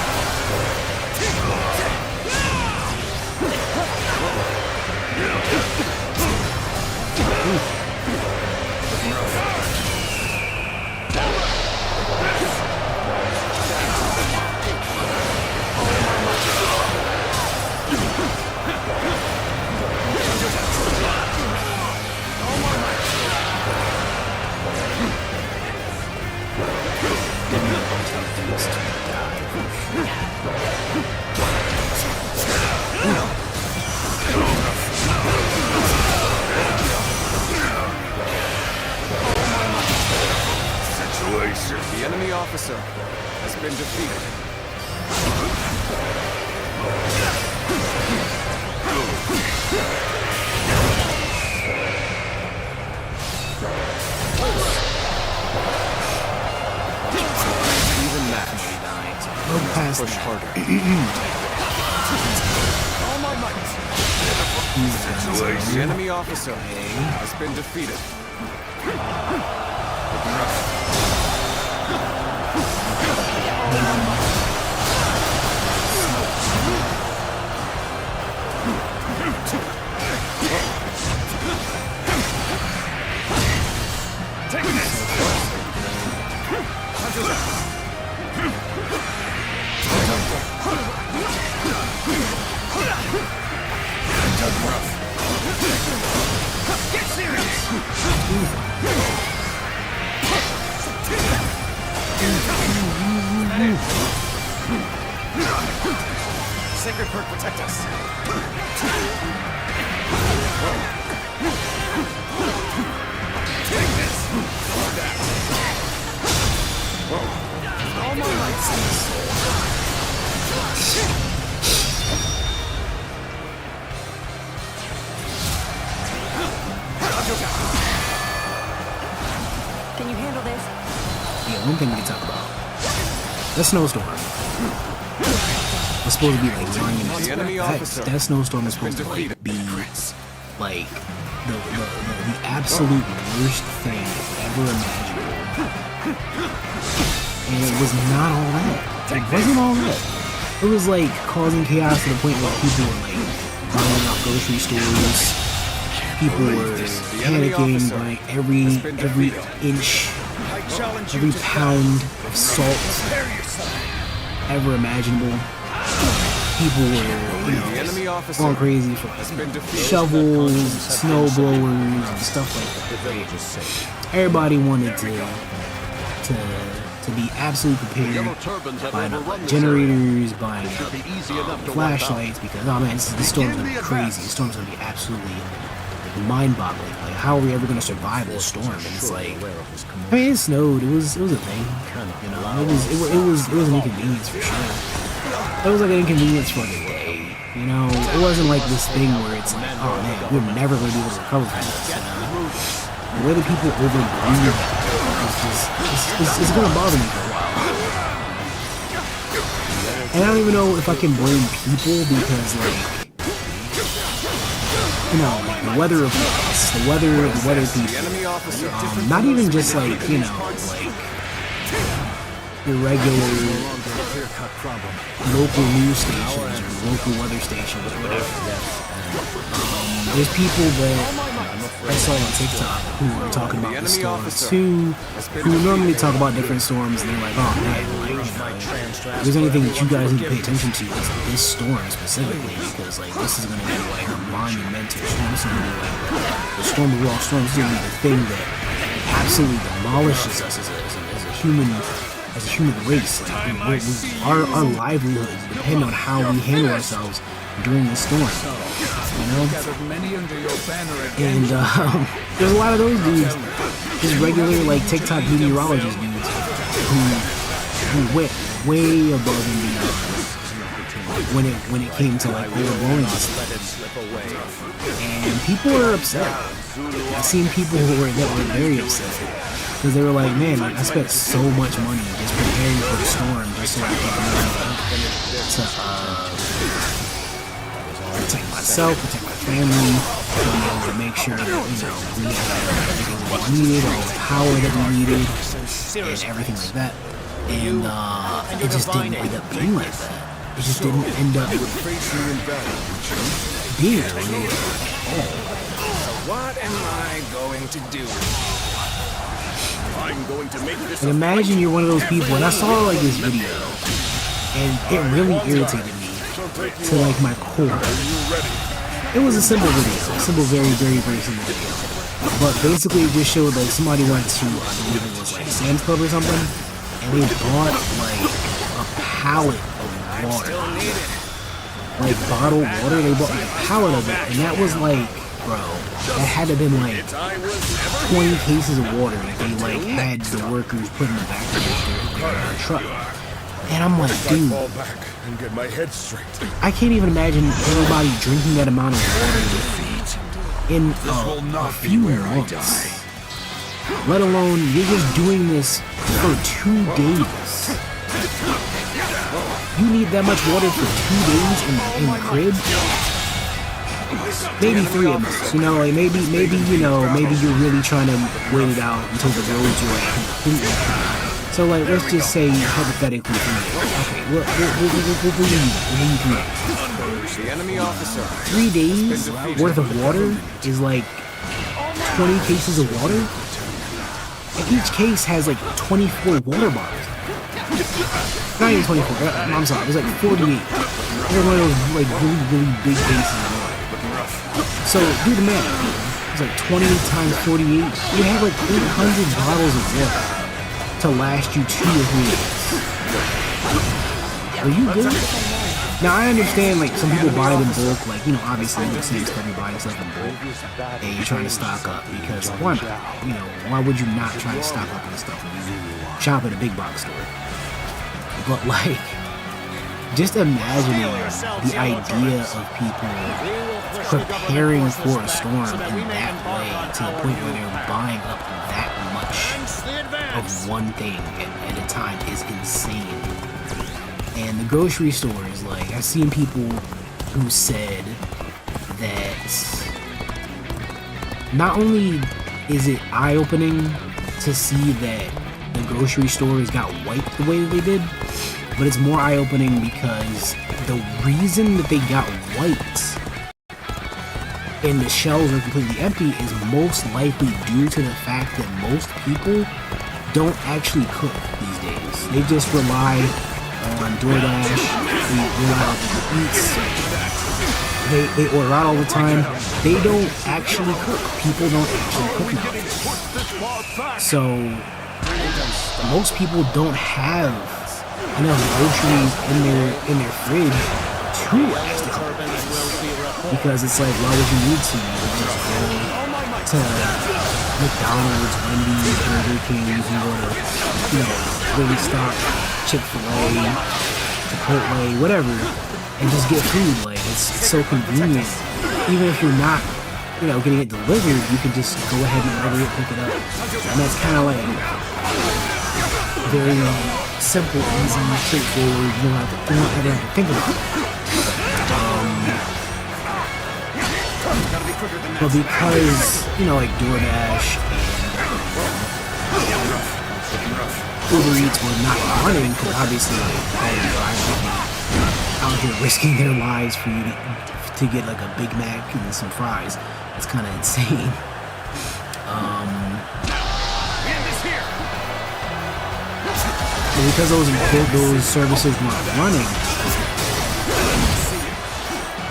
The enemy officer has been defeated. past push that. harder. All my might. The enemy officer has been defeated. Looking rough. Take this! Get serious! Sacred Perk, protect us. Take this! All my might. Can you handle this? Yeah, one thing we can talk about. The snowstorm. It's supposed to be like The enemy officer that snowstorm is supposed to like be like the absolute worst thing ever imaginable. And it was not all that. It wasn't all that. It was like causing chaos to the point where people were like buying off grocery stores. People were panicking by every inch, every pound of salt ever imaginable. People were, going crazy for shovels, snow blowers, and stuff like that. Everybody wanted to be absolutely prepared, buying up generators, buying up flashlights, because oh man, the storm's gonna be crazy. The storm's gonna be absolutely mind-boggling. Like, how are we ever gonna survive this storm? And it's like, I mean, it snowed. It was a thing. You know, it was an inconvenience for sure. It was like an inconvenience for the day. You know, it wasn't like this thing where it's like, oh man, we're never gonna be able to recover from this. You know, the way that people overbreathe it's gonna bother me for a while. And I don't even know if I can blame people because, like, you know, like the weather of us, the weather people. Not even just like, you know, like your regular local news stations or local weather stations or whatever. There's people that I saw on TikTok who are talking about the storm too, who normally talk about different storms, and they're like, oh man, like, you know, if there's anything that you guys need to pay attention to, it's this storm specifically, because like this is going to be like a monumental storm. This is going to be like the storm of all storms. This is going to be the thing that absolutely demolishes us as a human race. Like, our livelihoods depend on how we handle ourselves during the storm. You know? And there's a lot of those dudes, just regular like TikTok meteorologist dudes, who went way above and beyond when it came to like overblowing this stuff. And people were upset. I've seen people that were very upset. Because they were like, man, like, I spent so much money just preparing for the storm just so I could protect myself, protect my family, to be able to make sure that, you know, we had everything we needed, all the power that we needed, and everything like that. And it just didn't end up being like that. It just didn't end up being like that at all. What am I going to do? I'm going to make this. And imagine you're one of those people, and I saw like this video, and it really irritated me to like my core. It was a simple video, a simple, very simple video. But basically it just showed like somebody went to, I believe it was like Sam's Club or something, and they bought like a pallet of water. Like bottled water, they bought like a pallet of it, and that was like, bro, that had to have been like 20 cases of water that they like had the workers put in the back of their truck. And I'm like, dude, And get my head straight. I can't even imagine anybody drinking that amount of water in a few months. Let alone, you're just doing this for 2 days. you need that much water for 2 days in the crib? Maybe 3 of us, you know, like maybe you're really trying to wait it out until the roads are like completely dry. So like, let's just say hypothetically 3 days. Okay, we'll believe you. The enemy officer. 3 days worth of water is like 20 cases of water, and each case has like 24 water bottles. Not even 24. I'm sorry. It was like 48. They're one of those like really big cases of water. So do the math. It's like 20 times 48. You have like 800 bottles of water to last you 2 or 3 days. Are you good? Now I understand like some people buy it in bulk. Like, you know, obviously it makes sense to be buying stuff in bulk and you're trying to stock up because why not? You know, why would you not try to stock up on stuff when you shop at a big box store? But like, just imagining the idea of people preparing for a storm in that way to the point where they're buying up that much of one thing at a time is insane. And the grocery stores, like, I've seen people who said that not only is it eye-opening to see that the grocery stores got wiped the way that they did, but it's more eye-opening because the reason that they got wiped and the shelves are completely empty is most likely due to the fact that most people don't actually cook these days. They just rely on DoorDash, they rely on Uber Eats, they order out all the time. They don't actually cook. People don't actually cook nowadays. So most people don't have enough groceries in their fridge to last a couple of days. Because it's like, why would you need to? You can just go to McDonald's, Wendy's, Burger King, you can go to, you know, really stock Chick-fil-A, Chipotle, whatever, and just get food. Like, it's so convenient. Even if you're not, you know, getting it delivered, you can just go ahead and order it, pick it up. And that's kind of like very simple, easy, straightforward. You don't ever have to think about it. But because, you know, like DoorDash and Uber Eats were not running, because obviously like all the drivers would be out here risking their lives for you to get like a Big Mac and some fries. It's kind of insane. And because those services weren't running,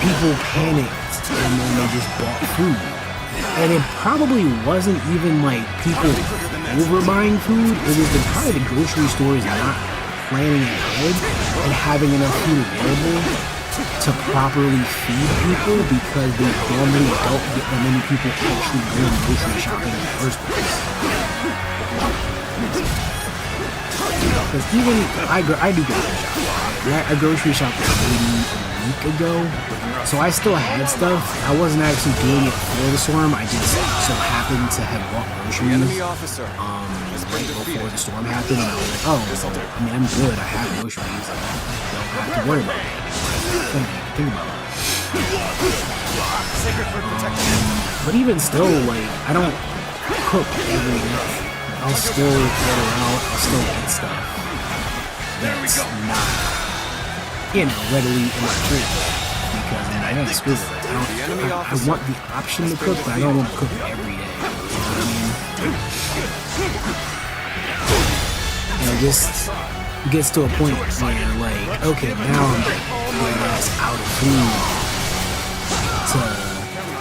people panicked and then they just bought food. And it probably wasn't even like people overbuying food. It was probably the grocery stores not planning ahead and having enough food available to properly feed people because they normally don't get that many people actually going grocery shopping in the first place. Because even I do grocery shopping. I grocery shopped maybe a week ago, so I still had stuff. I wasn't actually doing it for the storm. I just so happened to have bought groceries right before the storm happened, and I was like, oh, I mean, I'm good. I have groceries. I don't have to worry about it. Think about it. But even still, like, I don't cook every day. I'll still order out. I'll still get stuff that's not, you know, readily in my fridge. Because I don't screw with it. I want the option to cook, but I don't want to cook every day. You know what I mean? And it just gets to a point where you're like, okay, now I'm like out of food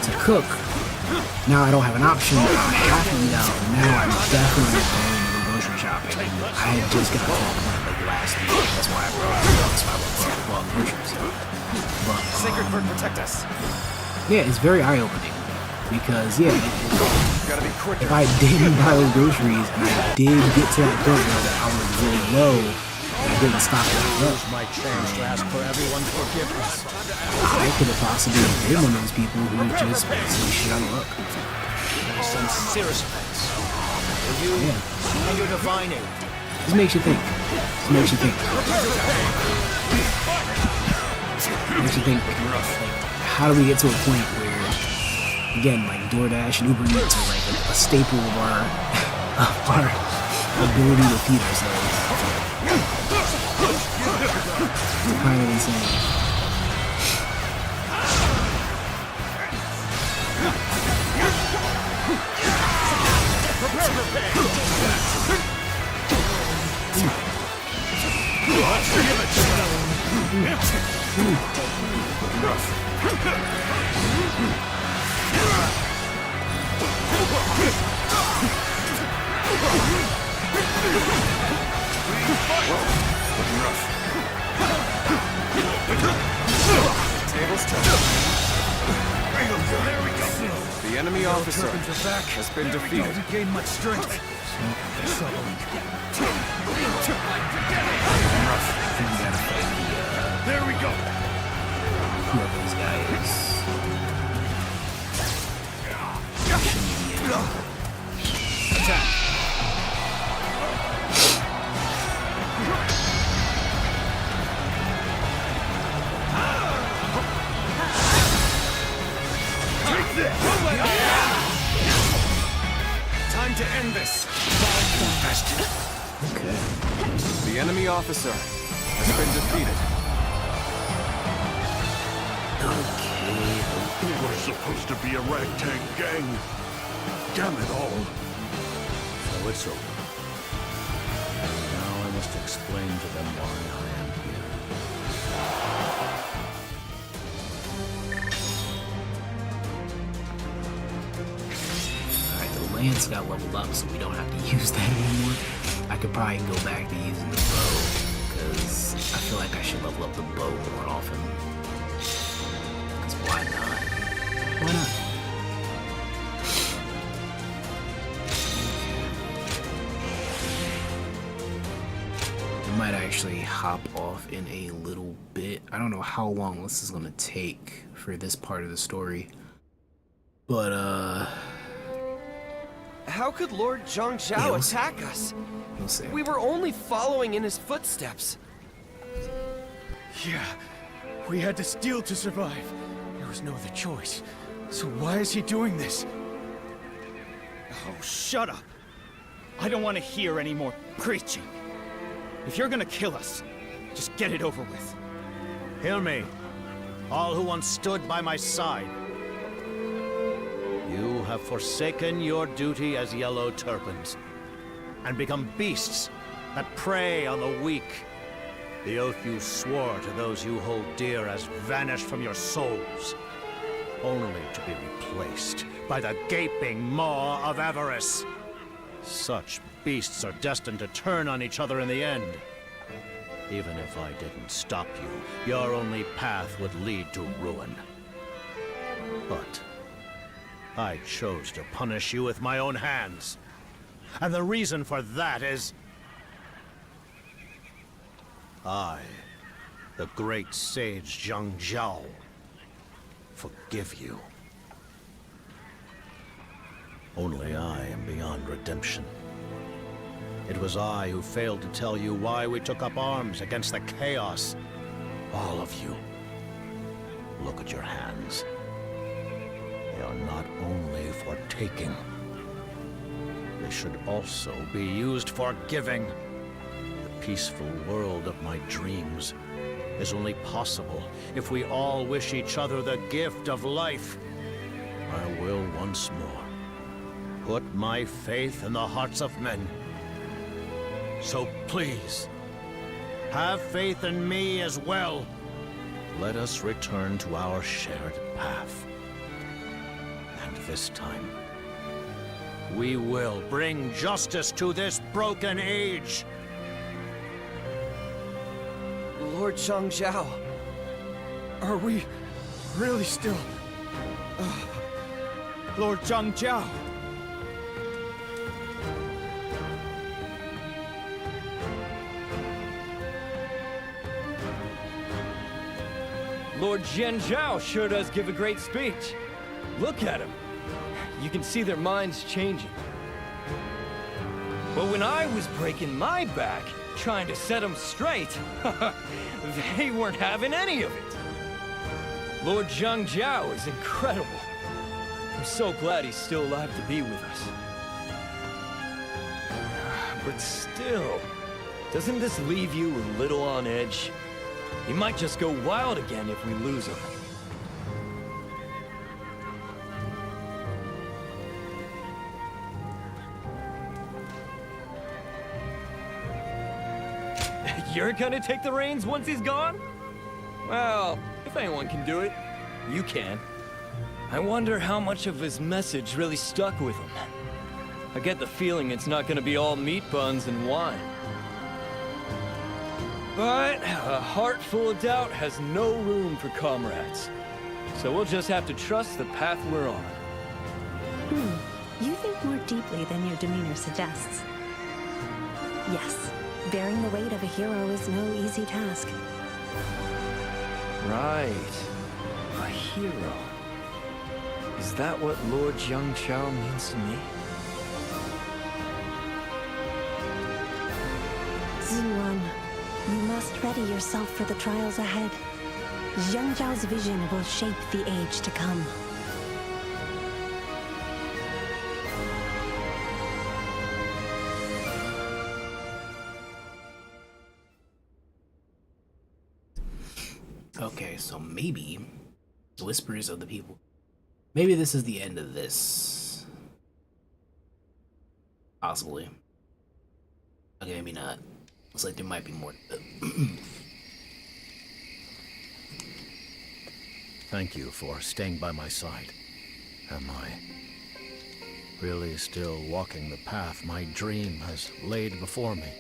to cook. Now I don't have an option. I have to eat out. Now I'm definitely going to go grocery shopping. I had just got to the point like last week. That's why I brought groceries. But, Sacred Bird, protect us. Yeah, it's very eye-opening because if I didn't buy those groceries and I did get to that point where I was really low and I didn't stock it up, my chance to ask for everyone's forgiveness. I could have possibly been one of those people who just basically shit out of luck. Some serious offense. For you and your divine aid. This makes you think. makes you think, like, how do we get to a point where, again, like DoorDash and Uber Eats are like a staple of our ability to feed ourselves. It's kind of insane. Tables turned. There we go. The enemy officer has been defeated. We gained much strength. There we go. Whoever this guy is. Attack. Take this. Time to end this. Okay. The enemy officer has been defeated. We're supposed to be a ragtag gang. Damn it all. So it's over. Now I must explain to them why I am here. Alright, the lance got leveled up, so we don't have to use that anymore. I could probably go back to using the bow, because I feel like I should level up the bow more often. Because why not? Why not? I might actually hop off in a little bit. I don't know how long this is going to take for this part of the story. But, How could Lord Zhangjiao attack us? we'll see. We were only following in his footsteps. Yeah, we had to steal to survive. There was no other choice. So why is he doing this? Oh, shut up. I don't want to hear any more preaching. If you're gonna kill us, just get it over with. Hear me, all who once stood by my side. You have forsaken your duty as yellow turbans, and become beasts that prey on the weak. The oath you swore to those you hold dear has vanished from your souls, only to be replaced by the gaping maw of avarice. Such beasts are destined to turn on each other in the end. Even if I didn't stop you, your only path would lead to ruin. But I chose to punish you with my own hands. And the reason for that is I, the great sage Zhangjiao, forgive you. Only I am beyond redemption. It was I who failed to tell you why we took up arms against the chaos. All of you. Look at your hands. They are not only for taking. They should also be used for giving. The peaceful world of my dreams is only possible if we all wish each other the gift of life. I will once more put my faith in the hearts of men. So please, have faith in me as well. Let us return to our shared path. And this time, we will bring justice to this broken age. Lord Zhangjiao, Are we really still... Lord Zhangjiao? Lord Zhangjiao sure does give a great speech. Look at him. You can see their minds changing. But when I was breaking my back, trying to set them straight, they weren't having any of it. Lord Zhang Jiao is incredible. I'm so glad he's still alive to be with us. But still, doesn't this leave you a little on edge? He might just go wild again if we lose him. You're gonna take the reins once he's gone? Well, if anyone can do it, you can. I wonder how much of his message really stuck with him. I get the feeling it's not gonna be all meat buns and wine. But a heart full of doubt has no room for comrades. So we'll just have to trust the path we're on. You think more deeply than your demeanor suggests. Yes, bearing the weight of a hero is no easy task. Right. A hero. Is that what Lord Zhang Jiao means to me? Ziyuan, you must ready yourself for the trials ahead. Zhang Jiao's vision will shape the age to come. Okay, so maybe the Whispers of the People. Maybe this is the end of this. Possibly. Okay, maybe not. Looks like there might be more. Thank you for staying by my side. Am I really still walking the path my dream has laid before me?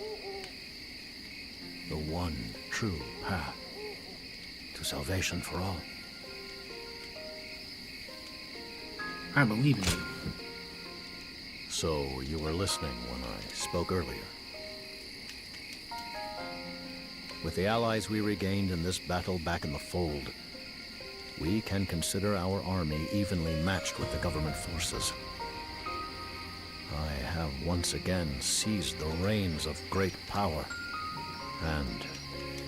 The one true path to salvation for all. I believe in you. So you were listening when I spoke earlier. With the allies we regained in this battle back in the fold, we can consider our army evenly matched with the government forces. I have once again seized the reins of great power, and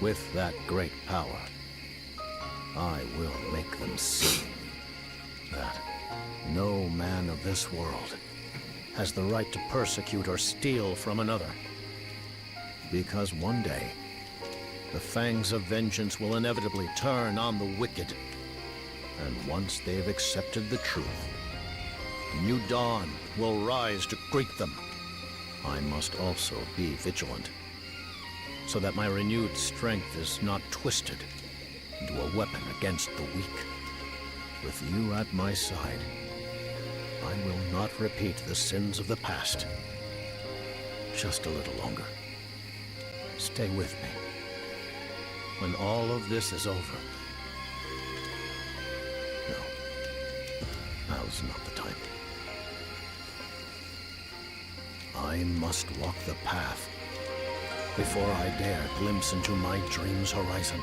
with that great power, I will make them see that no man of this world has the right to persecute or steal from another. Because one day, the fangs of vengeance will inevitably turn on the wicked. And once they've accepted the truth, a new dawn will rise to greet them. I must also be vigilant, so that my renewed strength is not twisted into a weapon against the weak. With you at my side, I will not repeat the sins of the past. Just a little longer. Stay with me. When all of this is over. No. Now's not the time. I must walk the path before I dare glimpse into my dream's horizon.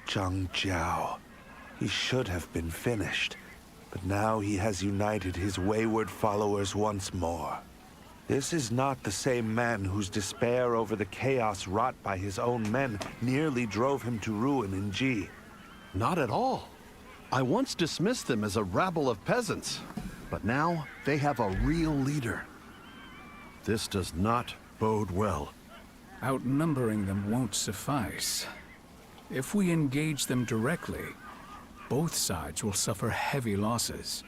Zhang Jiao. He should have been finished, but now he has united his wayward followers once more. This is not the same man whose despair over the chaos wrought by his own men nearly drove him to ruin in Ji. Not at all. I once dismissed them as a rabble of peasants, but now they have a real leader. This does not bode well. Outnumbering them won't suffice. If we engage them directly, both sides will suffer heavy losses.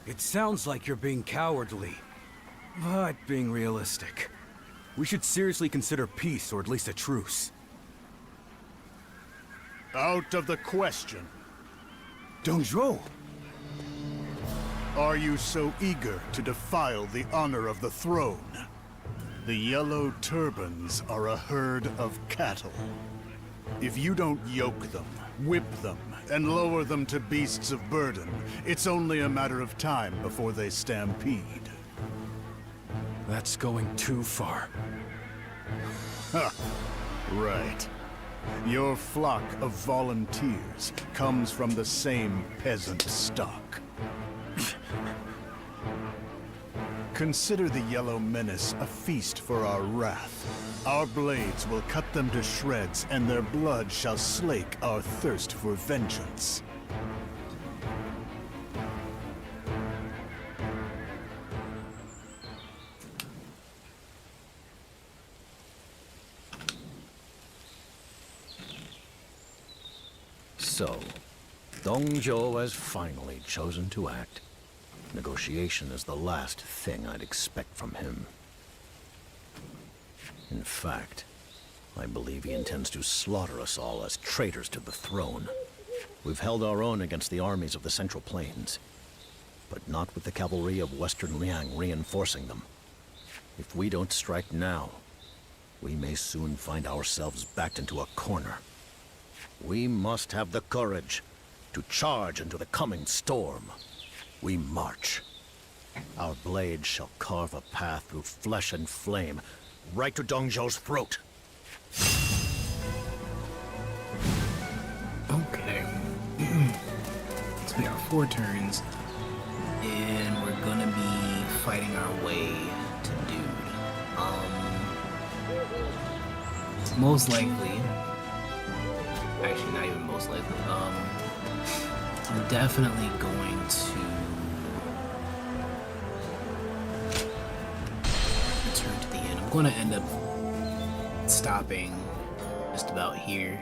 It sounds like you're being cowardly, but being realistic. We should seriously consider peace, or at least a truce. Out of the question. Dongzhuo! Are you so eager to defile the honor of the throne? The Yellow Turbans are a herd of cattle. If you don't yoke them, whip them, and lower them to beasts of burden, it's only a matter of time before they stampede. That's going too far. Ha! Right. Your flock of volunteers comes from the same peasant stock. Consider the Yellow Menace a feast for our wrath. Our blades will cut them to shreds, and their blood shall slake our thirst for vengeance. So, Dongzhou has finally chosen to act. Negotiation is the last thing I'd expect from him. In fact, I believe he intends to slaughter us all as traitors to the throne. We've held our own against the armies of the Central Plains, but not with the cavalry of Western Liang reinforcing them. If we don't strike now, we may soon find ourselves backed into a corner. We must have the courage to charge into the coming storm. We march. Our blades shall carve a path through flesh and flame, right to Dongzhou's throat. Okay. So we got 4 turns, and we're gonna be fighting our way to Dude. Most likely, actually not even most likely, I'm definitely going to return to the inn. I'm going to end up stopping just about here.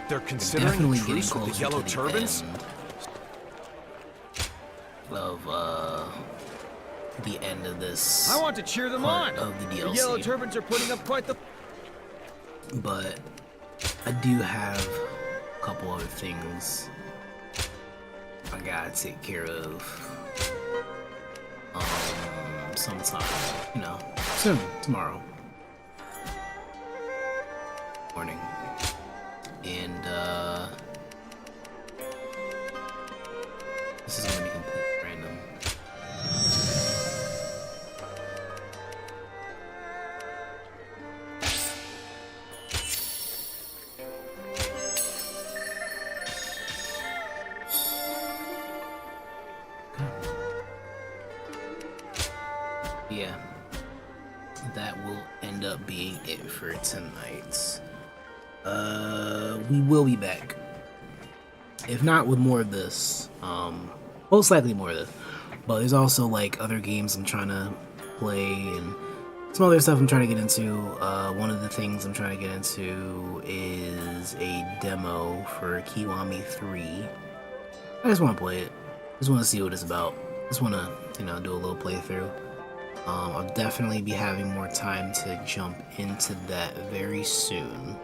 They're considering definitely a truce with the Yellow Turbans? The end of this. I want to cheer them on. Of the DLC. The Yellow Turbans are putting up quite the. But I do have a couple other things I gotta take care of. Sometime, you know, soon, tomorrow morning, and this is gonna be completely random. Yeah, that will end up being it for tonight. We will be back. If not with more of this, most likely more of this. But there's also like other games I'm trying to play and some other stuff I'm trying to get into. One of the things I'm trying to get into is a demo for Kiwami 3. I just want to play it. Just want to see what it's about. Just want to, you know, do a little playthrough. I'll definitely be having more time to jump into that very soon.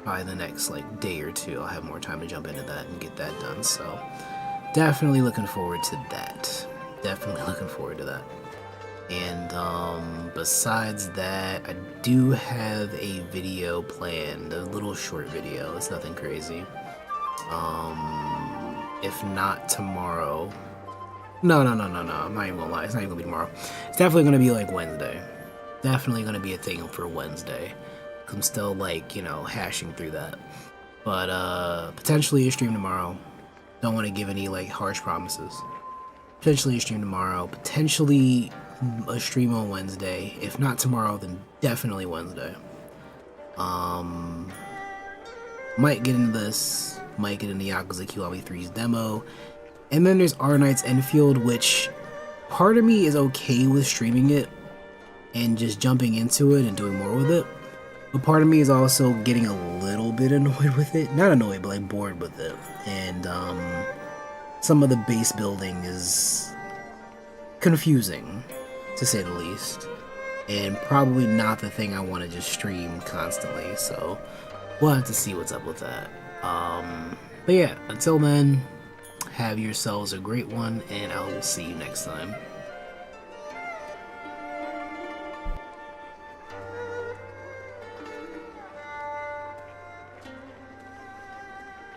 Probably the next like day or two, I'll have more time to jump into that and get that done. So definitely looking forward to that. Definitely looking forward to that. And besides that, I do have a video planned, a little short video. It's nothing crazy. If not tomorrow. No, I'm not even gonna lie. It's not even gonna be tomorrow. It's definitely gonna be like Wednesday. Definitely gonna be a thing for Wednesday. I'm still like, you know, hashing through that. But potentially a stream tomorrow. Don't want to give any like harsh promises. Potentially a stream tomorrow. Potentially a stream on Wednesday. If not tomorrow, then definitely Wednesday. Might get into this. Might get into Yakuza Kiwami 3's demo. And then there's R Knight's Enfield, which part of me is okay with streaming it and just jumping into it and doing more with it. But part of me is also getting a little bit annoyed with it. Not annoyed, but like bored with it. And some of the base building is confusing, to say the least. And probably not the thing I want to just stream constantly. So we'll have to see what's up with that. But yeah, until then, have yourselves a great one, and I will see you next time.